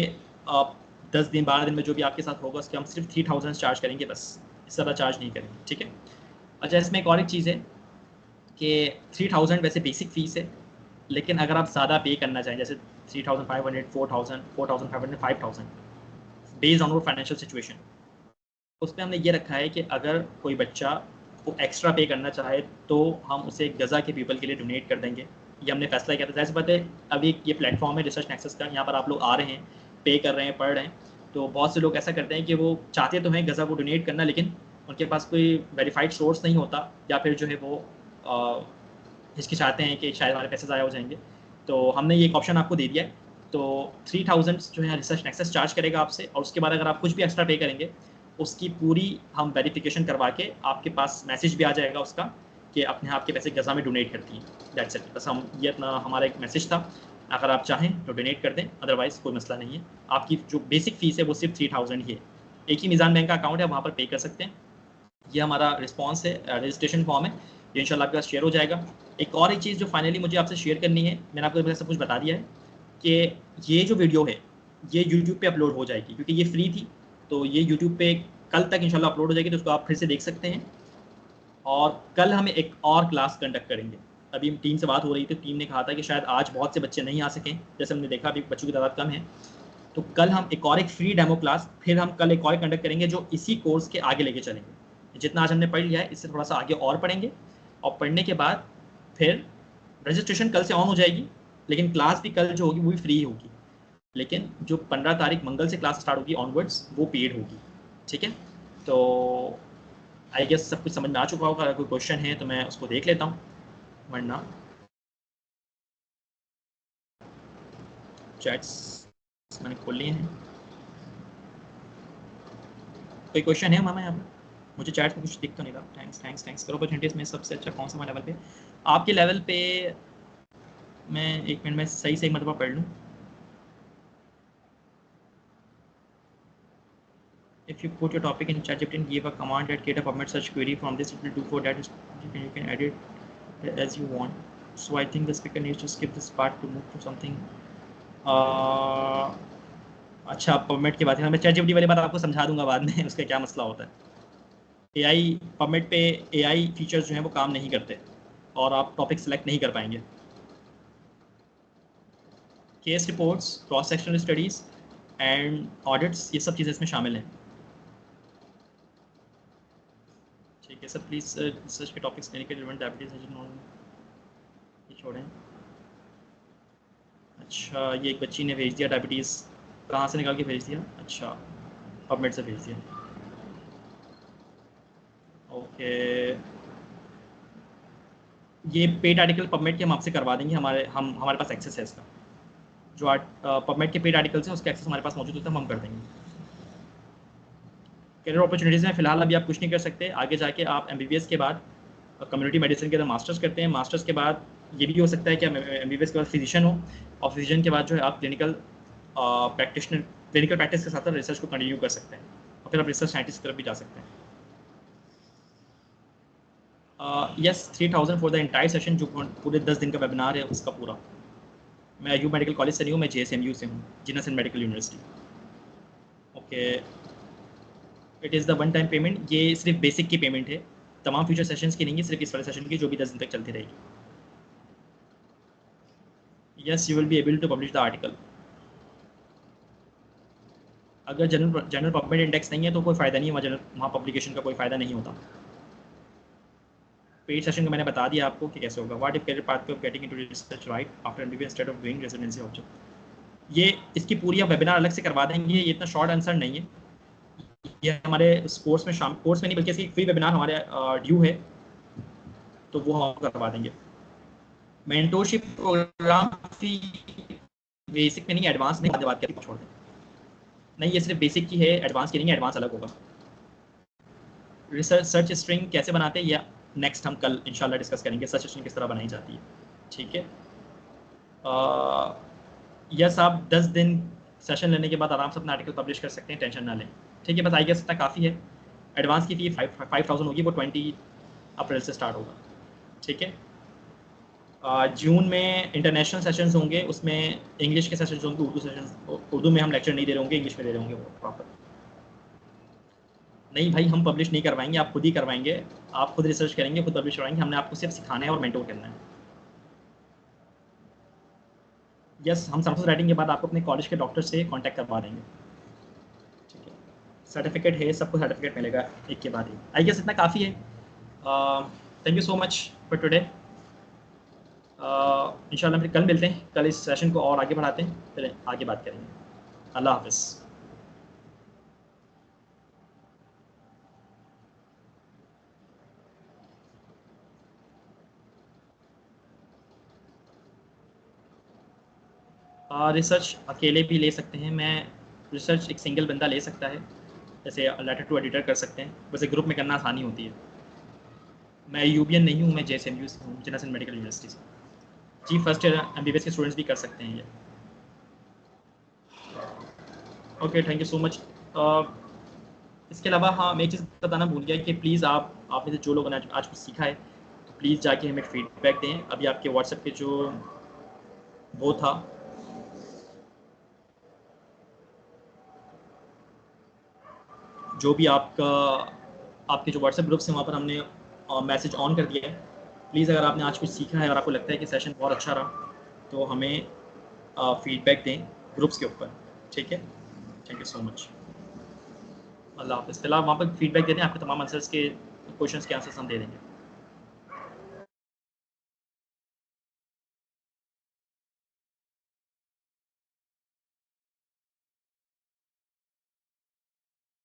10 दिन 12 दिन में जो भी आपके साथ होगा उसके हम सिर्फ 3000 चार्ज करेंगे, बस इससे ज़्यादा चार्ज नहीं करेंगे, ठीक है। अच्छा, इसमें एक और एक चीज़ है कि 3000 वैसे बेसिक फ़ीस है, लेकिन अगर आप ज़्यादा पे करना चाहें जैसे 3500, 4000, 4500, 5000 based on your financial situation, उसमें हमने ये रखा है कि अगर कोई बच्चा वो एक्स्ट्रा पे करना चाहे तो हम उसे गज़ा के पीपल के लिए डोनेट कर देंगे। ये हमने फैसला किया था। जैसे पता है अभी ये प्लेटफॉर्म है रिसर्च नेक्सस का, यहाँ पर आप लोग आ रहे हैं, पे कर रहे हैं, पढ़ रहे हैं, तो बहुत से लोग ऐसा करते हैं कि वो चाहते तो हैं गज़ा को डोनेट करना, लेकिन उनके पास कोई वेरीफाइड सोर्स नहीं होता या फिर जो है वो हिचकिचाते हैं कि शायद हमारे पैसे ज़ाया हो जाएंगे। तो हमने ये एक ऑप्शन आपको दे दिया है। तो 3000 जो है रिसर्च नेक्सस चार्ज करेगा आपसे और उसके बाद अगर आप कुछ भी एक्स्ट्रा पे करेंगे उसकी पूरी हम वेरिफिकेशन करवा के आपके पास मैसेज भी आ जाएगा उसका कि अपने आपके पैसे गज़ा में डोनेट करती हैं। दैट्स इट, बस हम ये अपना हमारा एक मैसेज था। अगर आप चाहें तो डोनेट कर दें, अदरवाइज़ कोई मसला नहीं है। आपकी जो बेसिक फ़ीस है वो सिर्फ 3000 ही है। एक ही मीज़ान बैंक का अकाउंट है, वहाँ पर पे कर सकते हैं। ये हमारा रिस्पॉन्स है, रजिस्ट्रेशन फॉर्म है, ये इंशाल्लाह आपके पास शेयर हो जाएगा। एक और एक चीज़ जो फाइनली मुझे आपसे शेयर करनी है, मैंने आपको सब कुछ बता दिया है कि ये जो वीडियो है ये यूट्यूब पे अपलोड हो जाएगी, क्योंकि ये फ्री थी, तो ये यूट्यूब पे कल तक इंशाल्लाह अपलोड हो जाएगी, तो उसको आप फिर से देख सकते हैं। और कल हम एक और क्लास कंडक्ट करेंगे। अभी टीम से बात हो रही थी, टीम ने कहा था कि शायद आज बहुत से बच्चे नहीं आ सकें, जैसे हमने देखा अभी बच्चों की तादाद कम है, तो कल हम एक और एक फ्री डेमो क्लास फिर हम कल एक और कंडक्ट करेंगे जो इसी कोर्स के आगे लेके चलेंगे। जितना आज हमने पढ़ लिया है इससे थोड़ा सा आगे और पढ़ेंगे और पढ़ने के बाद फिर रजिस्ट्रेशन कल से ऑन हो जाएगी, लेकिन क्लास भी कल जो होगी वो भी फ्री होगी, लेकिन जो 15 तारीख मंगल से क्लास स्टार्ट होगी ऑनवर्ड्स वो पेड होगी, ठीक है। तो आई गेस सब कुछ समझ में आ चुका होगा। अगर कोई क्वेश्चन है तो मैं उसको देख लेता हूँ, वरना चैट्स मैंने खोल लिए हैं। कोई क्वेश्चन है मामा यहाँ पर? मुझे चैट में कुछ दिख तो नहीं रहा। थैंक्स करो। अपॉर्चुनिटीज़ में सबसे अच्छा कौन सा लेवल पे? आपके लेवल पे मैं एक मिनट में सही सही मतलब पढ़ लूँ। If you put your topic in ChatGPT and give a command that create a PubMed search query from this, it will do for that. You can edit as you want. So I think the speaker needs to skip this part to move to something. अच्छा, PubMed की बात है, मैं ChatGPT वाली बात आपको समझा दूंगा बाद में उसका क्या मसला होता है। AI PubMed पे AI फीचर्स जो हैं वो काम नहीं करते और आप टॉपिक सेलेक्ट नहीं कर पाएंगे। Case reports, cross sectional studies and audits, ये सब चीज़ें इसमें शामिल हैं। ठीक है सर, प्लीज़ रिसर्च के टॉपिक्स क्लिनिकल रिलेवेंट डायबिटीज़ छोड़ें। अच्छा, ये एक बच्ची ने भेज दिया डायबिटीज़, कहाँ से निकाल के भेज दिया? अच्छा, पबमेड से भेज दिया। ओके, ये पेड आर्टिकल पबमेड के हम आपसे करवा देंगे, हमारे पास एक्सेस है इसका। जो पबमेड के पेड आर्टिकल्स हैं उसका एक्सेस हमारे पास मौजूद होता है, हम कर देंगे। करियर अपॉर्चुनिटीज़ में फ़िलहाल अभी आप कुछ नहीं कर सकते। आगे जाके आप MBBS के बाद कम्युनिटी मेडिसिन के अंदर मास्टर्स करते हैं। मास्टर्स के बाद ये भी हो सकता है कि MBBS के बाद फिजिशियन हो, और फिजिशियन के बाद जो है आप क्लिनिकल प्रैक्टिस के साथ रिसर्च को कंटिन्यू कर सकते हैं और फिर आप रिसर्च साइंटिस्ट की तरफ भी जा सकते हैं। Yes 3000 for the entire session, जो पूरे 10 दिन का वेबिनार है उसका पूरा। मैं अयूब मेडिकल कॉलेज से नहीं हूँ, मैं JSMU से हूँ, Jinnah Sindh medical university. Okay, it is the one time payment. ये सिर्फ बेसिक की पेमेंट है, तमाम फ्यूचर सेशंस की नहीं है, सिर्फ इस वाले सेशन की जो भी 10 दिन तक चलती रहेगी। Yes, you will be able to publish the article. अगर जनरल पब्मेड इंडेक्स नहीं है तो कोई फ़ायदा नहीं है, वहाँ पब्लिकेशन का कोई फ़ायदा नहीं होता। पेड सेशन का मैंने बता दिया आपको कि कैसे होगा। What if career path of getting into research right after MBBS instead of doing residency object. ये इसकी पूरी आप वेबिनार अलग से करवा देंगे, ये इतना शॉर्ट आंसर नहीं है। ये हमारे कोर्स में नहीं बल्कि इसकी फ्री वेबिनार हमारे ड्यू है, तो वो हम करवा देंगे। मेंटोरशिप प्रोग्राम फी बेसिक में नहीं, एडवांस में बात करके छोड़ दें। नहीं, ये सिर्फ बेसिक की है, एडवांस की नहीं है, एडवांस अलग होगा। रिसर्च सर्च स्ट्रिंग कैसे बनाते हैं या नेक्स्ट हम कल इंशाल्लाह डिस्कस करेंगे, सर्च स्ट्रिंग किस तरह बनाई जाती है। ठीक है, यस आप 10 दिन सेशन लेने के बाद आराम से अपना आर्टिकल पब्लिश कर सकते हैं, टेंशन ना लें। ठीक है, बस आई गेस इतना काफ़ी है। एडवांस की फ़ी 5000 होगी, वो 20 अप्रैल से स्टार्ट होगा। ठीक है, जून में इंटरनेशनल सेशंस होंगे, उसमें इंग्लिश के सेशंस होंगे, उर्दू सेशंस। उर्दू में हम लेक्चर नहीं दे रहे होंगे, इंग्लिश में दे रहे होंगे प्रॉपर। नहीं भाई, हम पब्लिश नहीं करवाएंगे, आप खुद ही करवाएंगे, आप खुद रिसर्च करेंगे, खुद पब्लिश करवाएंगे। हमने आपको सिर्फ सिखाना है और मेंटोर करना है। यस, हम सक्सेस राइटिंग के बाद आपको अपने कॉलेज के डॉक्टर से कांटेक्ट करवा देंगे। ठीक है, सर्टिफिकेट है, सबको सर्टिफिकेट मिलेगा एक के बाद एक। आई गेस इतना काफ़ी है। Thank you so much for today. इंशाल्लाह फिर कल मिलते हैं, कल इस सेशन को और आगे बढ़ाते हैं, फिर आगे बात करेंगे। अल्लाह हाफ़िज़। रिसर्च अकेले भी ले सकते हैं, मैं रिसर्च एक सिंगल बंदा ले सकता है, जैसे लेटर टू एडिटर कर सकते हैं, वैसे ग्रुप में करना आसानी होती है। मैं यूबियन नहीं हूँ, मैं JSMU से हूँ, जिन्ना सिंध मेडिकल यूनिवर्सिटी से। जी, फर्स्ट ईयर MBBS के स्टूडेंट्स भी कर सकते हैं ये। Okay, thank you so much. इसके अलावा हाँ, मैं एक चीज़ बताना भूल गया कि प्लीज़ आप में से जो लोगों ने आज कुछ सीखा है, तो प्लीज़ जाके हमें फीडबैक दें। अभी आपके व्हाट्सएप पे जो वो था, जो भी आपके जो व्हाट्सएप ग्रुप्स हैं, वहाँ पर हमने मैसेज ऑन कर दिया है। प्लीज़ अगर आपने आज कुछ सीखा है और आपको लगता है कि सेशन बहुत अच्छा रहा, तो हमें फीडबैक दें ग्रुप्स के ऊपर। ठीक है, थैंक यू सो मच। अल्लाह हाफ़िज़। फिलहाल वहाँ पर फीडबैक दे दें, आपके तमाम आंसर्स के क्वेश्चंस के आंसर्स हम दे देंगे।